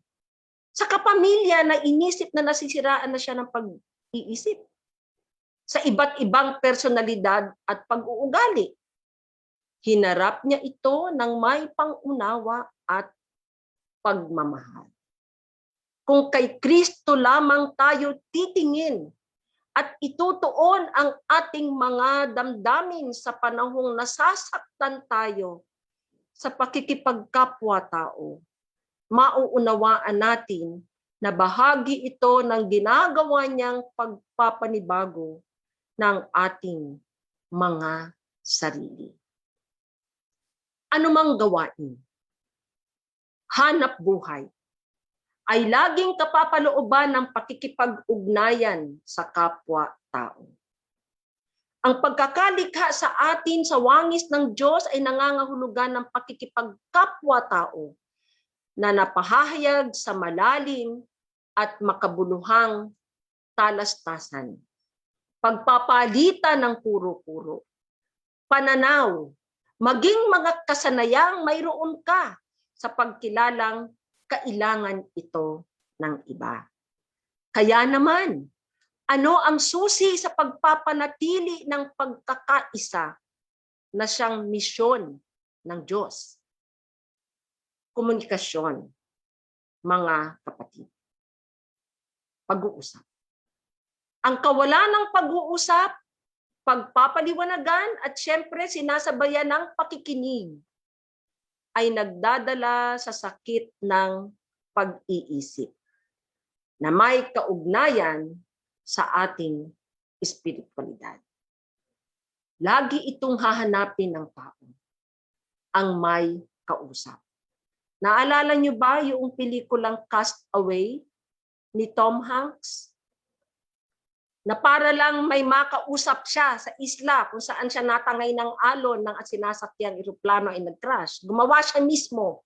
Sa kapamilya na inisip na nasisiraan na siya ng pag-iisip. Sa iba't ibang personalidad at pag-uugali. Hinarap niya ito ng may pangunawa at pagmamahal. Kung kay Kristo lamang tayo titingin at itutuon ang ating mga damdamin sa panahong nasasaktan tayo sa pakikipagkapwa-tao, mauunawaan natin na bahagi ito ng ginagawa niyang pagpapanibago ng ating mga sarili. Anumang gawain, hanap buhay, ay laging kapapalooban ng pakikipag-ugnayan sa kapwa-tao. Ang pagkakalikha sa atin sa wangis ng Diyos ay nangangahulugan ng pakikipagkapwa-tao na napahahayag sa malalim at makabuluhang talastasan. Pagpapalitan ng puro-puro, pananaw, maging mga kasanayang mayroon ka sa pagkilalang kailangan ito ng iba. Kaya naman, ano ang susi sa pagpapanatili ng pagkakaisa na siyang misyon ng Diyos? Komunikasyon, mga kapatid. Pag-uusap. Ang kawalan ng pag-uusap, pagpapaliwanagan at syempre sinasabayan ng pakikinig ay nagdadala sa sakit ng pag-iisip na may kaugnayan sa ating espiritualidad. Lagi itong hahanapin ng tao, ang may kausap. Naalala niyo ba yung pelikulang Cast Away ni Tom Hanks? Na para lang may makausap siya sa isla kung saan siya natangay ng alon ng sinasakyang eroplano ay nag-crash. Gumawa siya mismo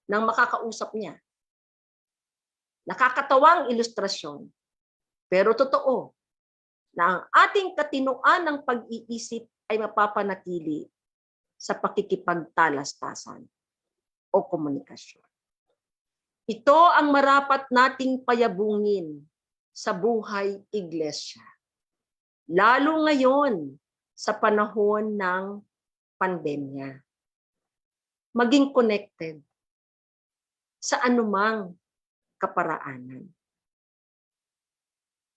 ng makakausap niya. Nakakatawang ilustrasyon. Pero totoo na ang ating katinoan ng pag-iisip ay mapapanatili sa pakikipagtalastasan o komunikasyon. Ito ang marapat nating payabungin sa buhay iglesia. Lalo ngayon sa panahon ng pandemya. Maging connected sa anumang kaparaanan.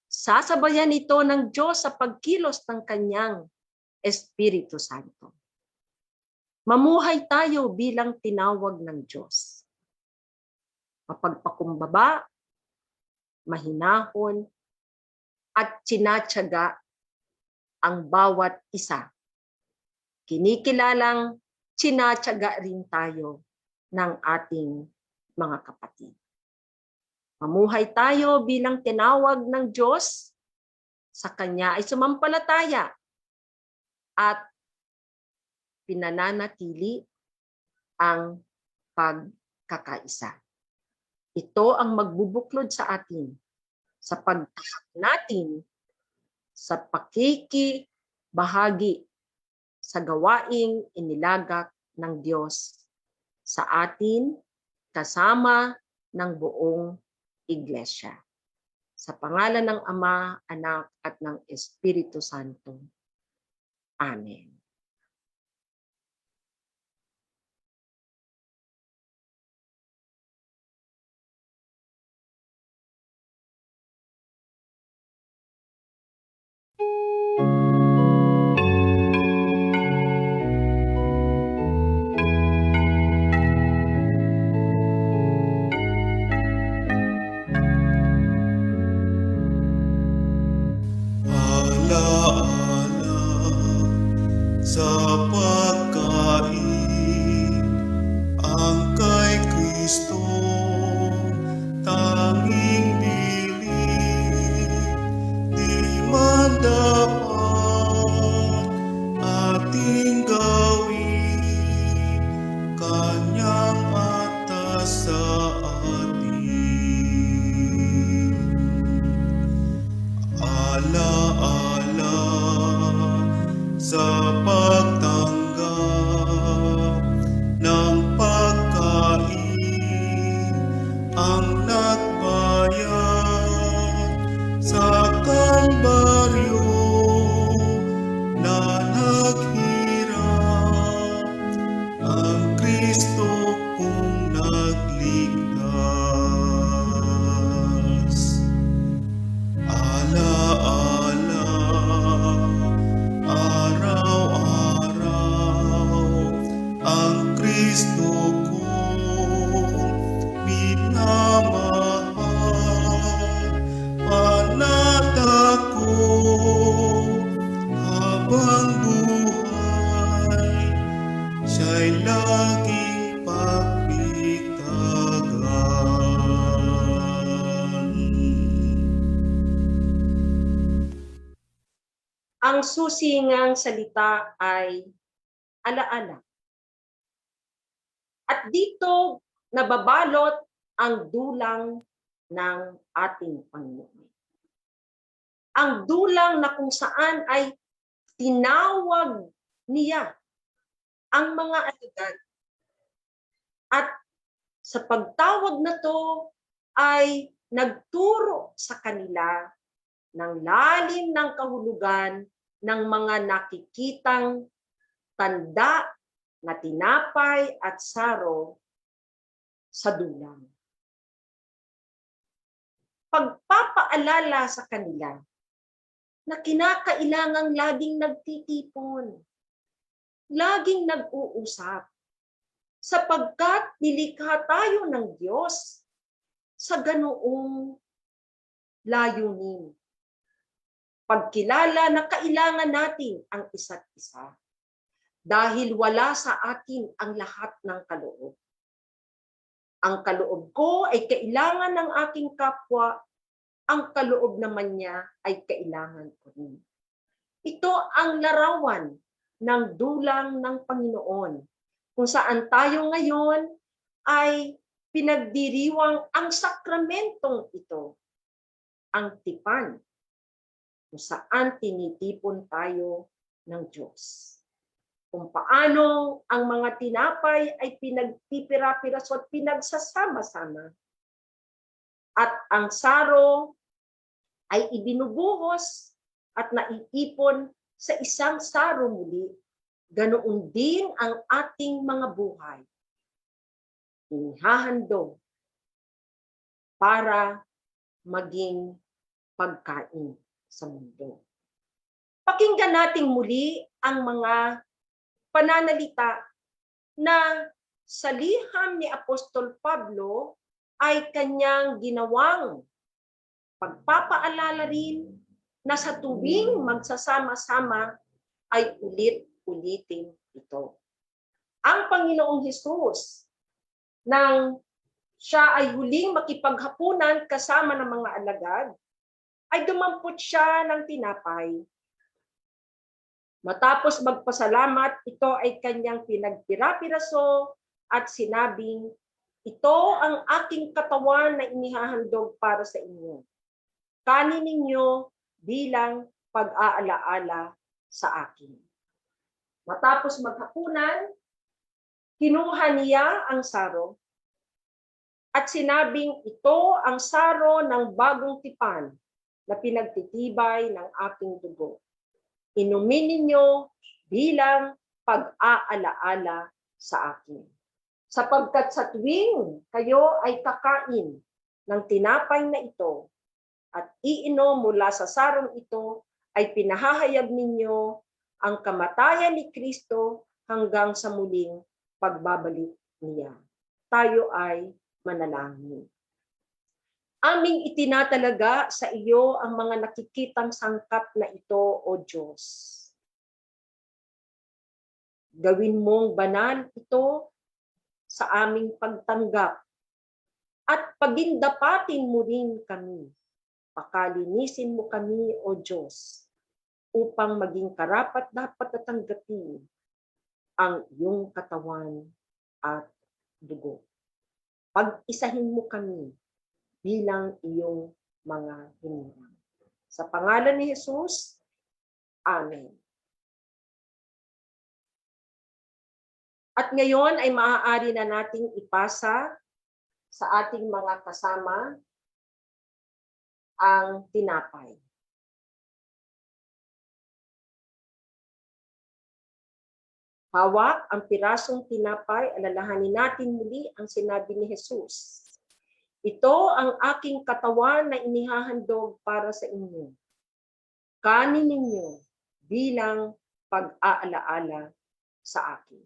Sasabayan ito ng Diyos sa pagkilos ng kanyang Espiritu Santo. Mamuhay tayo bilang tinawag ng Diyos. Mapagpakumbaba, mahinahon, at tinatyaga ang bawat isa. Kinikilalang tinatyaga rin tayo ng ating mga kapatid. Mamuhay tayo bilang tinawag ng Diyos, sa Kanya ay sumampalataya at pinananatili ang pagkakaisa. Ito ang magbubuklod sa atin sa pagtahak natin sa pakikibahagi sa gawaing inilagak ng Diyos sa atin kasama ng buong iglesia. Sa pangalan ng Ama, Anak at ng Espiritu Santo. Amen. Alaala sa pagkain ang kay Kristo tanging bili di man dapat ating gawin kanyang atas sa atin. Alaala sa pagtanggap ng pagkain ang nagbayad sa Kalbaryo na naghirap ang Kristo kung nagligtas. Alaala, araw-araw ang Kristo kong minamahal. Panatako habang buhay, siya'y laging pagbitagan. Ang susingang salita ay alaala. At dito nababalot ang dulang ng ating Panginoon. Ang dulang na kung saan ay tinawag niya ang mga alagad. At sa pagtawag na to ay nagturo sa kanila ng lalim ng kahulugan ng mga nakikitang tanda na tinapay at saro sa dulang. Pagpapaalala sa kanila na kinakailangang laging nagtitipon, laging nag-uusap, sapagkat nilikha tayo ng Diyos sa ganoong layunin. Pagkilala na kailangan natin ang isa't isa dahil wala sa atin ang lahat ng kaloob. Ang kaloob ko ay kailangan ng aking kapwa, ang kaloob naman niya ay kailangan ko rin. Ito ang larawan ng dulang ng Panginoon, kung saan tayo ngayon ay pinagdiriwang ang sakramentong ito, ang tipan, kung saan tinitipon tayo ng Diyos. Kung paano ang mga tinapay ay pinagpipira-piraso at pinagsasama-sama. At ang saro ay ibinubuhos at naiipon sa isang saro muli. Ganoon din ang ating mga buhay. Inihahandog para maging pagkain sa mundo. Pakinggan natin muli ang mga pananalita na sa liham ni Apostol Pablo ay kanyang ginawang pagpapaalala rin na sa tuwing magsasama-sama ay ulit-ulitin ito. Ang Panginoong Hesus, nang siya ay huling makipaghapunan kasama ng mga alagad, ay dumampot siya ng tinapay. Matapos magpasalamat, ito ay kanyang pinagpira-piraso at sinabing, ito ang aking katawan na inihahandog para sa inyo. Kanin ninyo bilang pag-aalaala sa akin. Matapos maghapunan, kinuha niya ang saro at sinabing, ito ang saro ng bagong tipan na pinagtitibay ng aking dugo. Inumin ninyo bilang pag-aalaala sa akin. Sapagkat sa tuwing kayo ay kakain ng tinapay na ito at iinom mula sa sarong ito, ay pinahahayag ninyo ang kamatayan ni Kristo hanggang sa muling pagbabalik niya. Tayo ay manalangin. Aming itinatalaga sa iyo ang mga nakikitang sangkap na ito, O Diyos. Gawin mong banal ito sa aming pagtanggap at pagindapatin mo rin kami. Pakalinisin mo kami, O Diyos, upang maging karapat-dapat na tanggapin ang iyong katawan at dugo. Pag-isahin mo kami bilang iyong mga hinirang. Sa pangalan ni Jesus, Amen. At ngayon ay maaari na nating ipasa sa ating mga kasama ang tinapay. Hawak ang pirasong tinapay, alalahanin natin muli ang sinabi ni Jesus. Ito ang aking katawan na inihahandog para sa inyo. Kanin ninyo bilang pag-aalaala sa akin.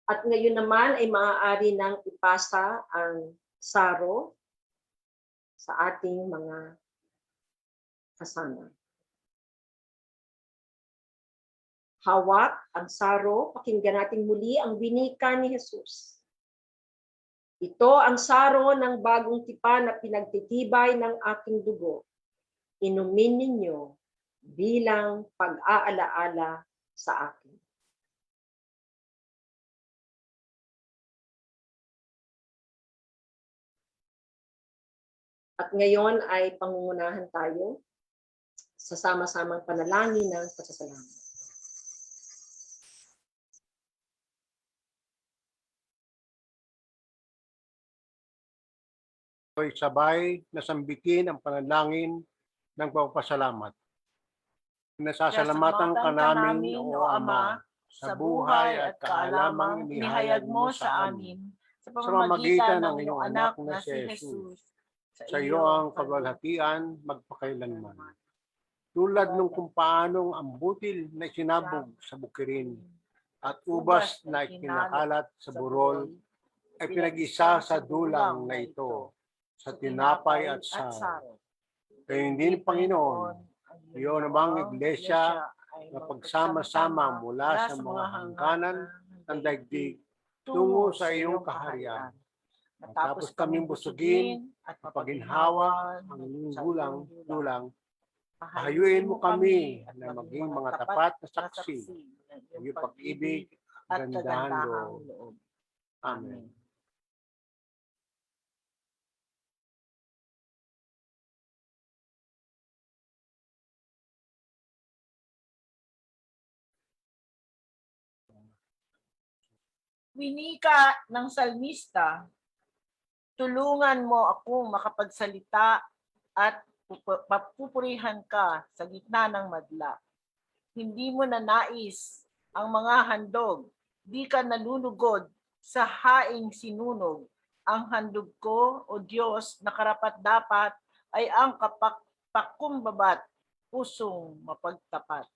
At ngayon naman ay maaari nang ipasa ang saro sa ating mga kasama. Hawak ang saro, pakinggan natin muli ang winika ni Jesus. Ito ang saro ng bagong tipan na pinagtitibay ng aking dugo. Inumin ninyo bilang pag-aalaala sa akin. At ngayon ay pangungunahan tayo sa sama-samang panalangin ng pasasalamat. Ay sabay na sambitin ang panalangin ng pagpasalamat. Nasasalamatan ka namin, O Ama, sa buhay at kaalamang inihayag mo sa amin sa pamamagitan ng iyong anak na si Jesus. Sa iyo ang kaluwalhatian magpakailanman. Tulad nung kung paanong ang butil na isinabog sa bukirin at ubas na ikinakalat sa burol ay pinag-isa sa dulang na ito, sa tinapay at saro. Kaya hindi, Panginoon, iyo namang iglesia na pagsama-sama mula sa mga hangganan ng daigdig tungo sa iyong kaharian. Matapos kaming busugin at mapaginhawa ang dulang, pahayuin mo kami na maging mga tapat na saksi ng iyong pag-ibig at kagandahang loob. Amen. Winika ng salmista, tulungan mo akong makapagsalita at papupurihan ka sa gitna ng madla. Hindi mo na nais ang mga handog, di ka nalulugod sa haing sinunog. Ang handog ko, O Diyos, na karapat-dapat ay ang pakumbabat, pusong mapagtapat.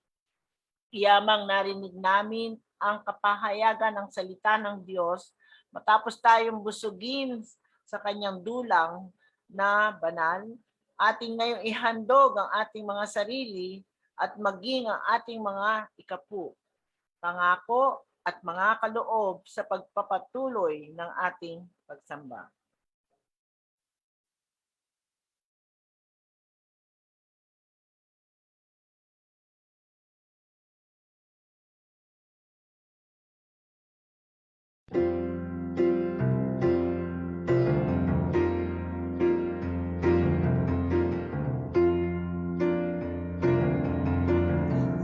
Iyamang narinig namin ang kapahayagan ng salita ng Diyos matapos tayong busugin sa kanyang dulang na banal. Ating ngayong ihandog ang ating mga sarili at maging ang ating mga ikapu, pangako at mga kaloob sa pagpapatuloy ng ating pagsamba.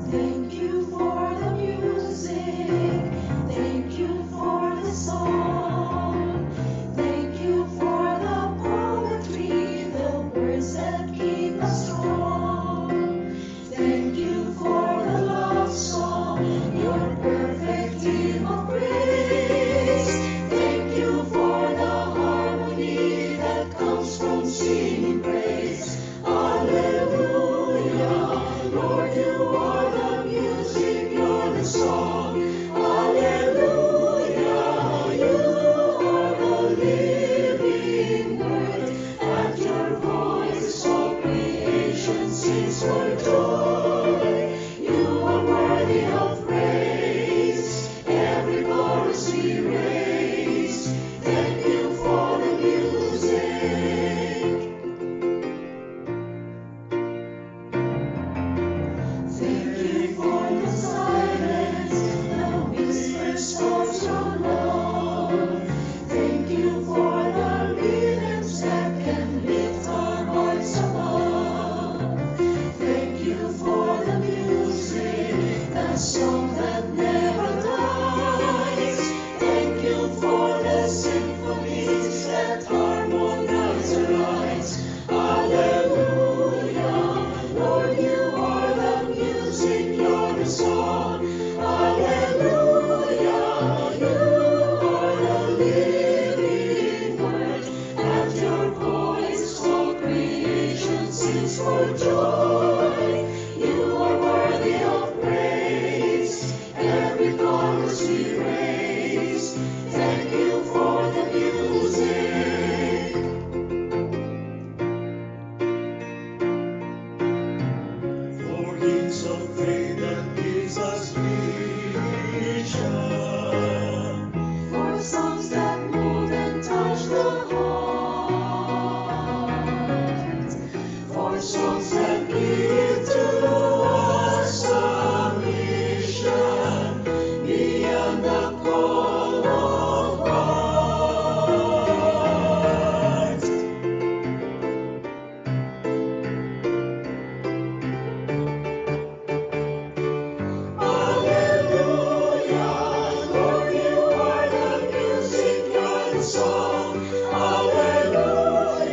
Thank you for the music. Thank you for the song. Thank sings for joy. You are worthy of praise. Every chorus we raise. Thank you for the music. For hymns of faith that gives us vision. For songs that move and touch the heart. For songs that give to us a mission beyond the call of God. Hallelujah, Lord, you are the music and song. Hallelujah,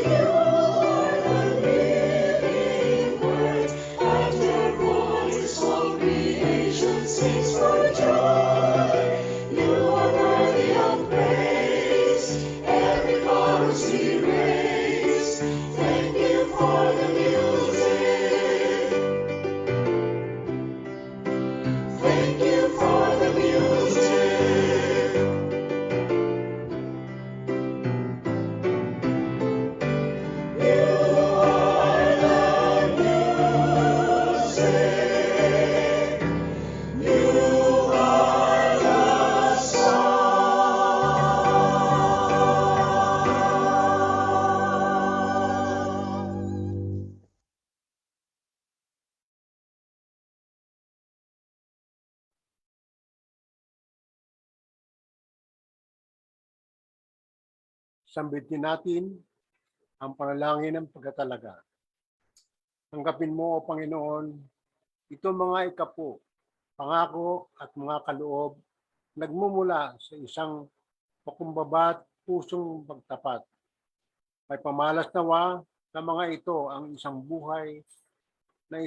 you are the living word. At your voice, all creation sings for joy. You are worthy of praise. Every chorus we raise. Thank you for the music. Thank you for the music. You are the music. You are the song. Sambitin natin ang panalangin ng pagkatalaga. Tanggapin mo, O Panginoon, ito mga ikapo, pangako at mga kaloob nagmumula sa isang pakumbaba at pusong pagtapat. May pamalas nawa sa mga ito ang isang buhay na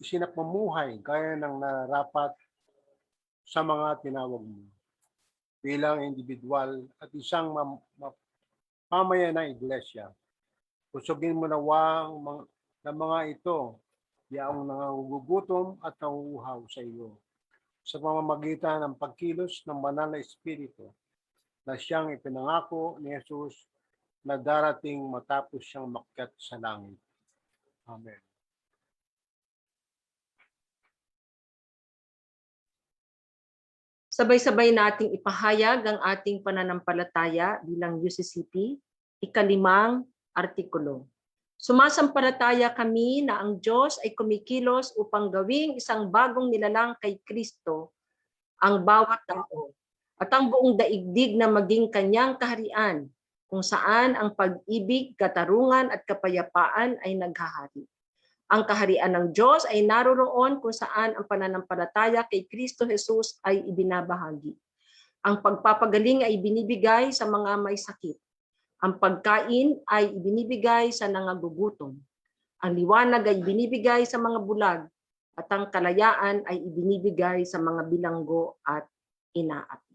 isinapamamuhay gaya ng nararapat sa mga tinawag mo bilang individual at isang pamayan ng iglesia. Pusugin mo nawa ng mga ito, yaong nangangugutom at nanguuhaw sa iyo, sa pamamagitan ng pagkilos ng banal na Espiritu na siyang ipinangako ni Jesus na darating matapos siyang makyat sa langit. Amen. Sabay-sabay nating ipahayag ang ating pananampalataya bilang UCCP, ika-5 artikulo. Sumasampalataya kami na ang Diyos ay kumikilos upang gawing isang bagong nilalang kay Kristo ang bawat tao at ang buong daigdig na maging kanyang kaharian kung saan ang pag-ibig, katarungan at kapayapaan ay naghahari. Ang kaharian ng Diyos ay naroroon kung saan ang pananampalataya kay Kristo Jesus ay ibinabahagi. Ang pagpapagaling ay binibigay sa mga may sakit. Ang pagkain ay ibinibigay sa nangagugutom. Ang liwanag ay ibinibigay sa mga bulag. At ang kalayaan ay ibinibigay sa mga bilanggo at inaapi.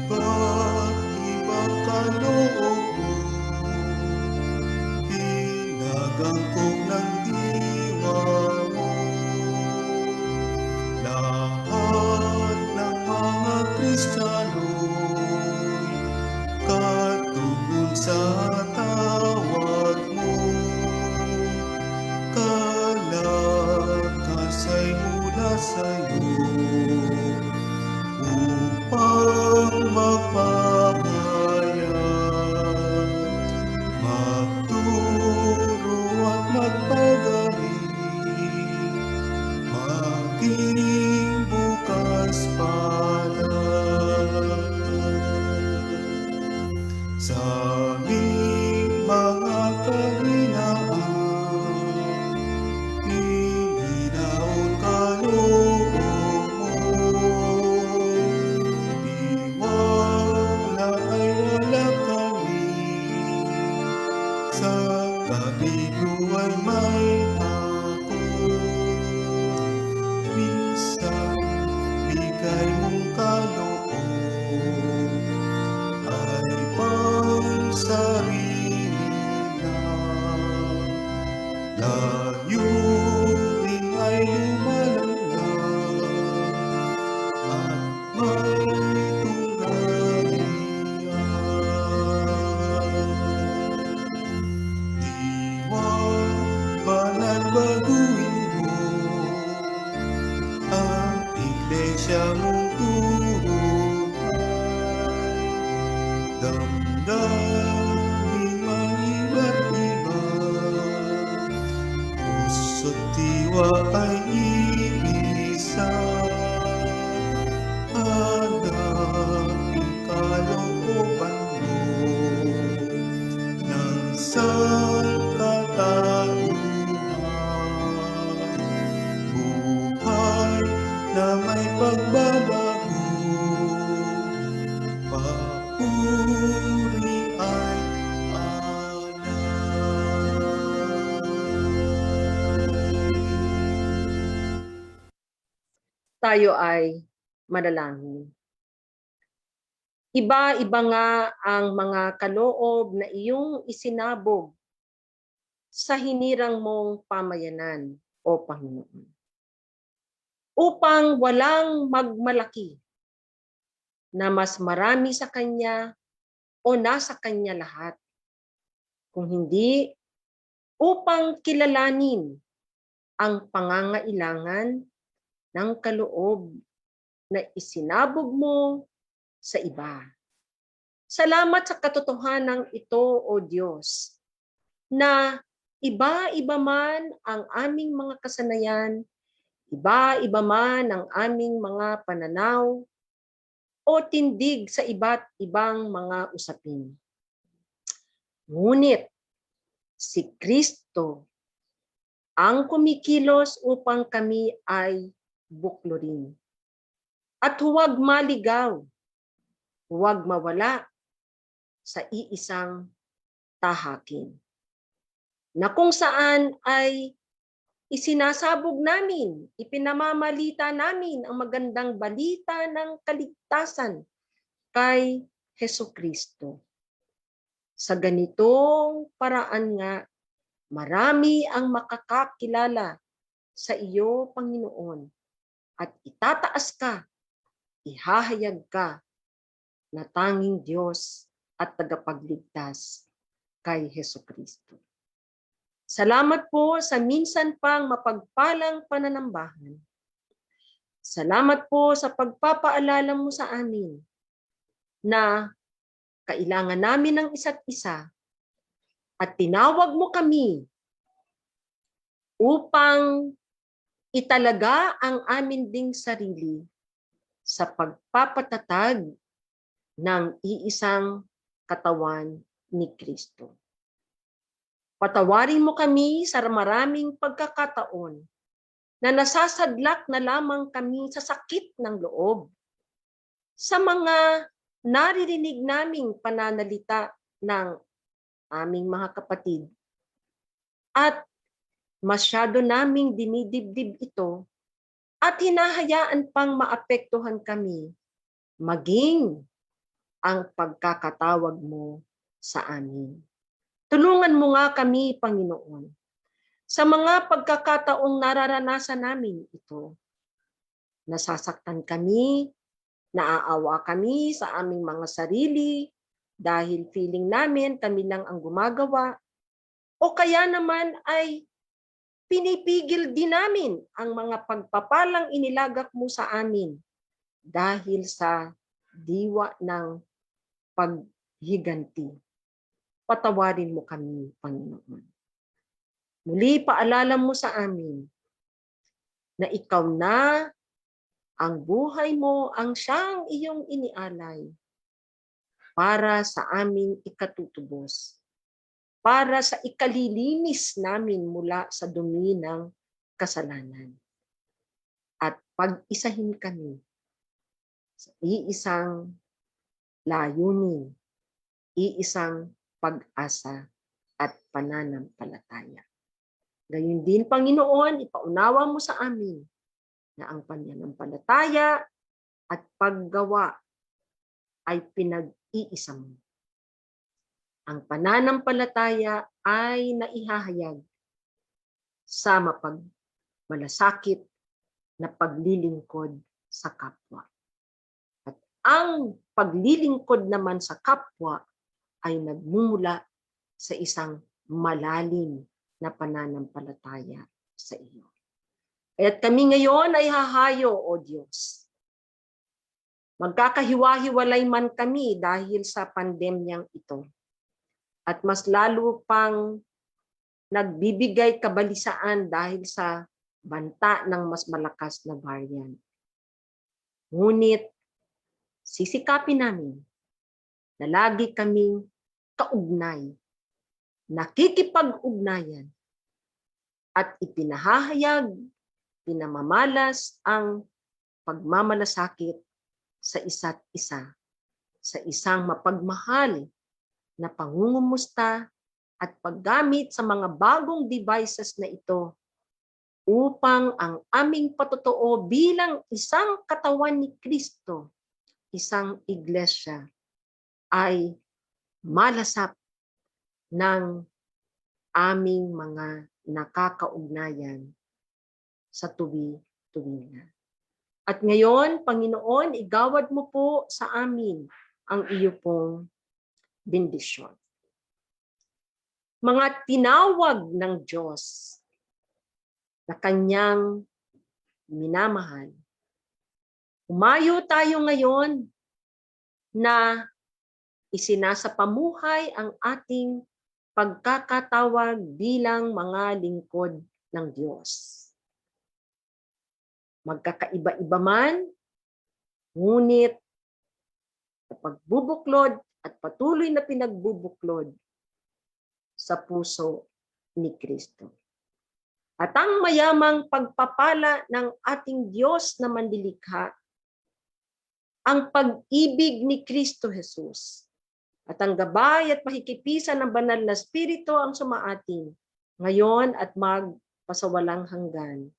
Iba't ibang kaloob mo, pinagangkong ng diwa mo. Lahat ng mga Kristiyano'y katugon sa tawag mo. Kalakasay mula sa'yo, upang magpapahayag damdamin mang iba't iba, puso't diwa ay iisa. Hanapin kalooban mo ng sangkatauhan, buhay na may pagbabago, papuri ay alay. Tayo ay manalangin. Iba-iba nga ang mga kaloob na iyong isinabog sa hinirang mong pamayanan, o Panginoon, upang walang magmalaki na mas marami sa Kanya o nasa Kanya lahat, kung hindi upang kilalanin ang pangangailangan ng kaloob na isinabog mo sa iba. Salamat sa katotohanan ito, O Diyos, na iba-iba man ang aming mga kasanayan, iba-iba man ang aming mga pananaw o tindig sa iba't ibang mga usapin. Ngunit si Kristo ang kumikilos upang kami ay buklurin. At huwag maligaw, huwag mawala sa iisang tahakin, na kung saan ay isinasabog namin, ipinamamalita namin ang magandang balita ng kaligtasan kay Hesukristo. Sa ganitong paraan nga, marami ang makakakilala sa iyo, Panginoon, at itataas ka, ihahayag ka na tanging Diyos at tagapagligtas kay Hesukristo. Salamat po sa minsan pang mapagpalang pananambahan. Salamat po sa pagpapaalala mo sa amin na kailangan namin ng isa't isa at tinawag mo kami upang italaga ang amin ding sarili sa pagpapatatag ng iisang katawan ni Kristo. Patawarin mo kami sa maraming pagkakataon na nasasadlak na lamang kami sa sakit ng loob, sa mga naririnig naming pananalita ng aming mga kapatid, at masyado naming dinidibdib ito at hinahayaan pang maapektuhan kami, maging ang pagkakatawag mo sa amin. Tulungan mo nga kami, Panginoon, sa mga pagkakataong nararanasan namin ito. Nasasaktan kami, naaawa kami sa aming mga sarili dahil feeling namin kami lang ang gumagawa, o kaya naman ay pinipigil din namin ang mga pagpapalang inilagak mo sa amin dahil sa diwa ng paghiganti. Patawarin mo kami, Panginoon. Muli paalala mo sa amin na ikaw na ang buhay mo ang siyang iyong inialay para sa aming ikatutubos, para sa ikalilinis namin mula sa dumi ng kasalanan. At pag-isahin kami sa iisang layunin, iisang pag-asa at pananampalataya. Gayun din, Panginoon, ipaunawa mo sa amin na ang pananampalataya at paggawa ay pinag-iisa mo. Ang pananampalataya ay naihahayag sa mapagmalasakit na paglilingkod sa kapwa. At ang paglilingkod naman sa kapwa ay nagmumula sa isang malalim na pananampalataya sa iyo. At kami ngayon ay hahayo, O Diyos, Magkakahiwa-hiwalay man kami dahil sa pandemyang ito. At mas lalo pang nagbibigay kabalisaan dahil sa banta ng mas malakas na variant. Ngunit sisikapin namin na lagi kaming kaugnay, nakikipag-ugnayan, at ipinahahayag, pinamamalas ang pagmamalasakit sa isa't isa, sa isang mapagmahal na pangungumusta at paggamit sa mga bagong devices na ito upang ang aming patotoo bilang isang katawan ni Kristo, isang iglesia, ay malasap ng aming mga nakakaugnayan sa tuwi-tuwina. At ngayon, Panginoon, igawad mo po sa amin ang iyo pong bendisyon. Mga tinawag ng Diyos na kanyang minamahal, umayo tayo ngayon na isinasapamuhay ang ating pagkakatawag bilang mga lingkod ng Diyos. Magkakaiba-iba man, ngunit pagbubuklod at patuloy na pinagbubuklod sa puso ni Kristo. At ang mayamang pagpapala ng ating Diyos na manlilikha, ang pag-ibig ni Kristo Jesus, at ang gabay at pakikipisan ng banal na Espiritu ang sumaatin, ngayon at magpasawalang hanggan.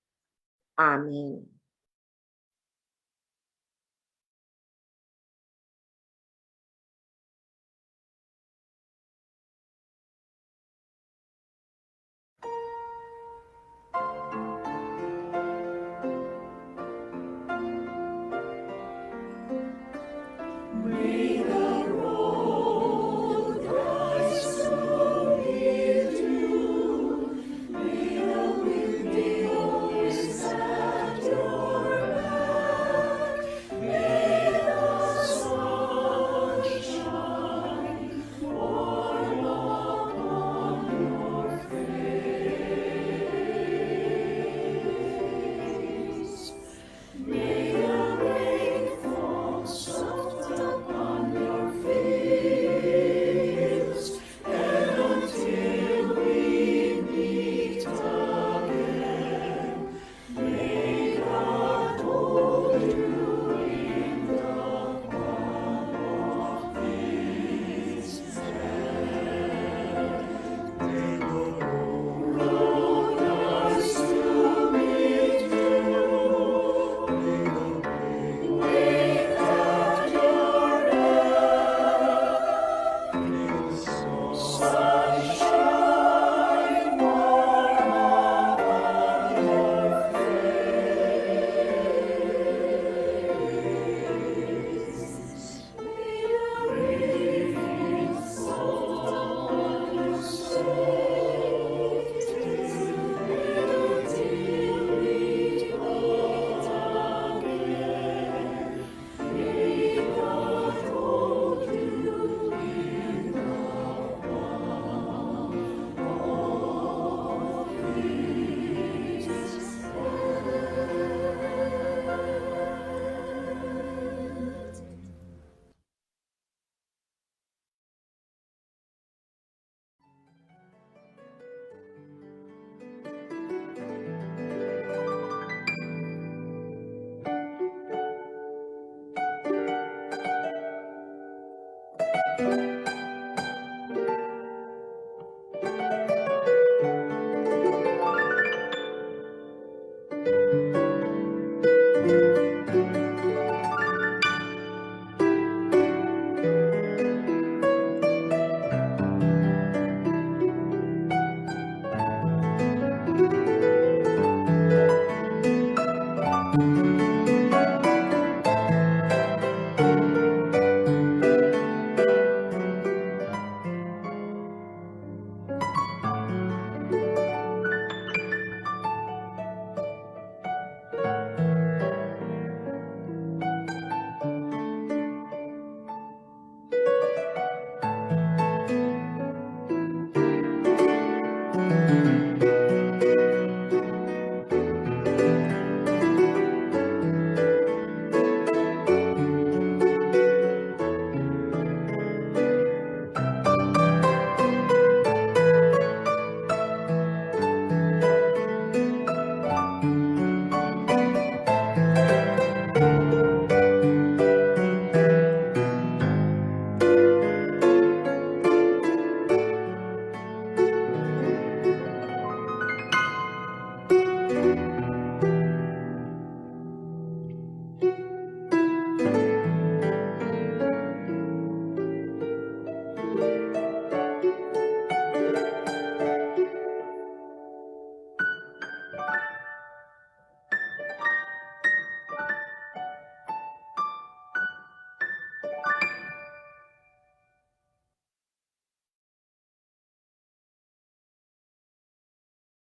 Amen. May the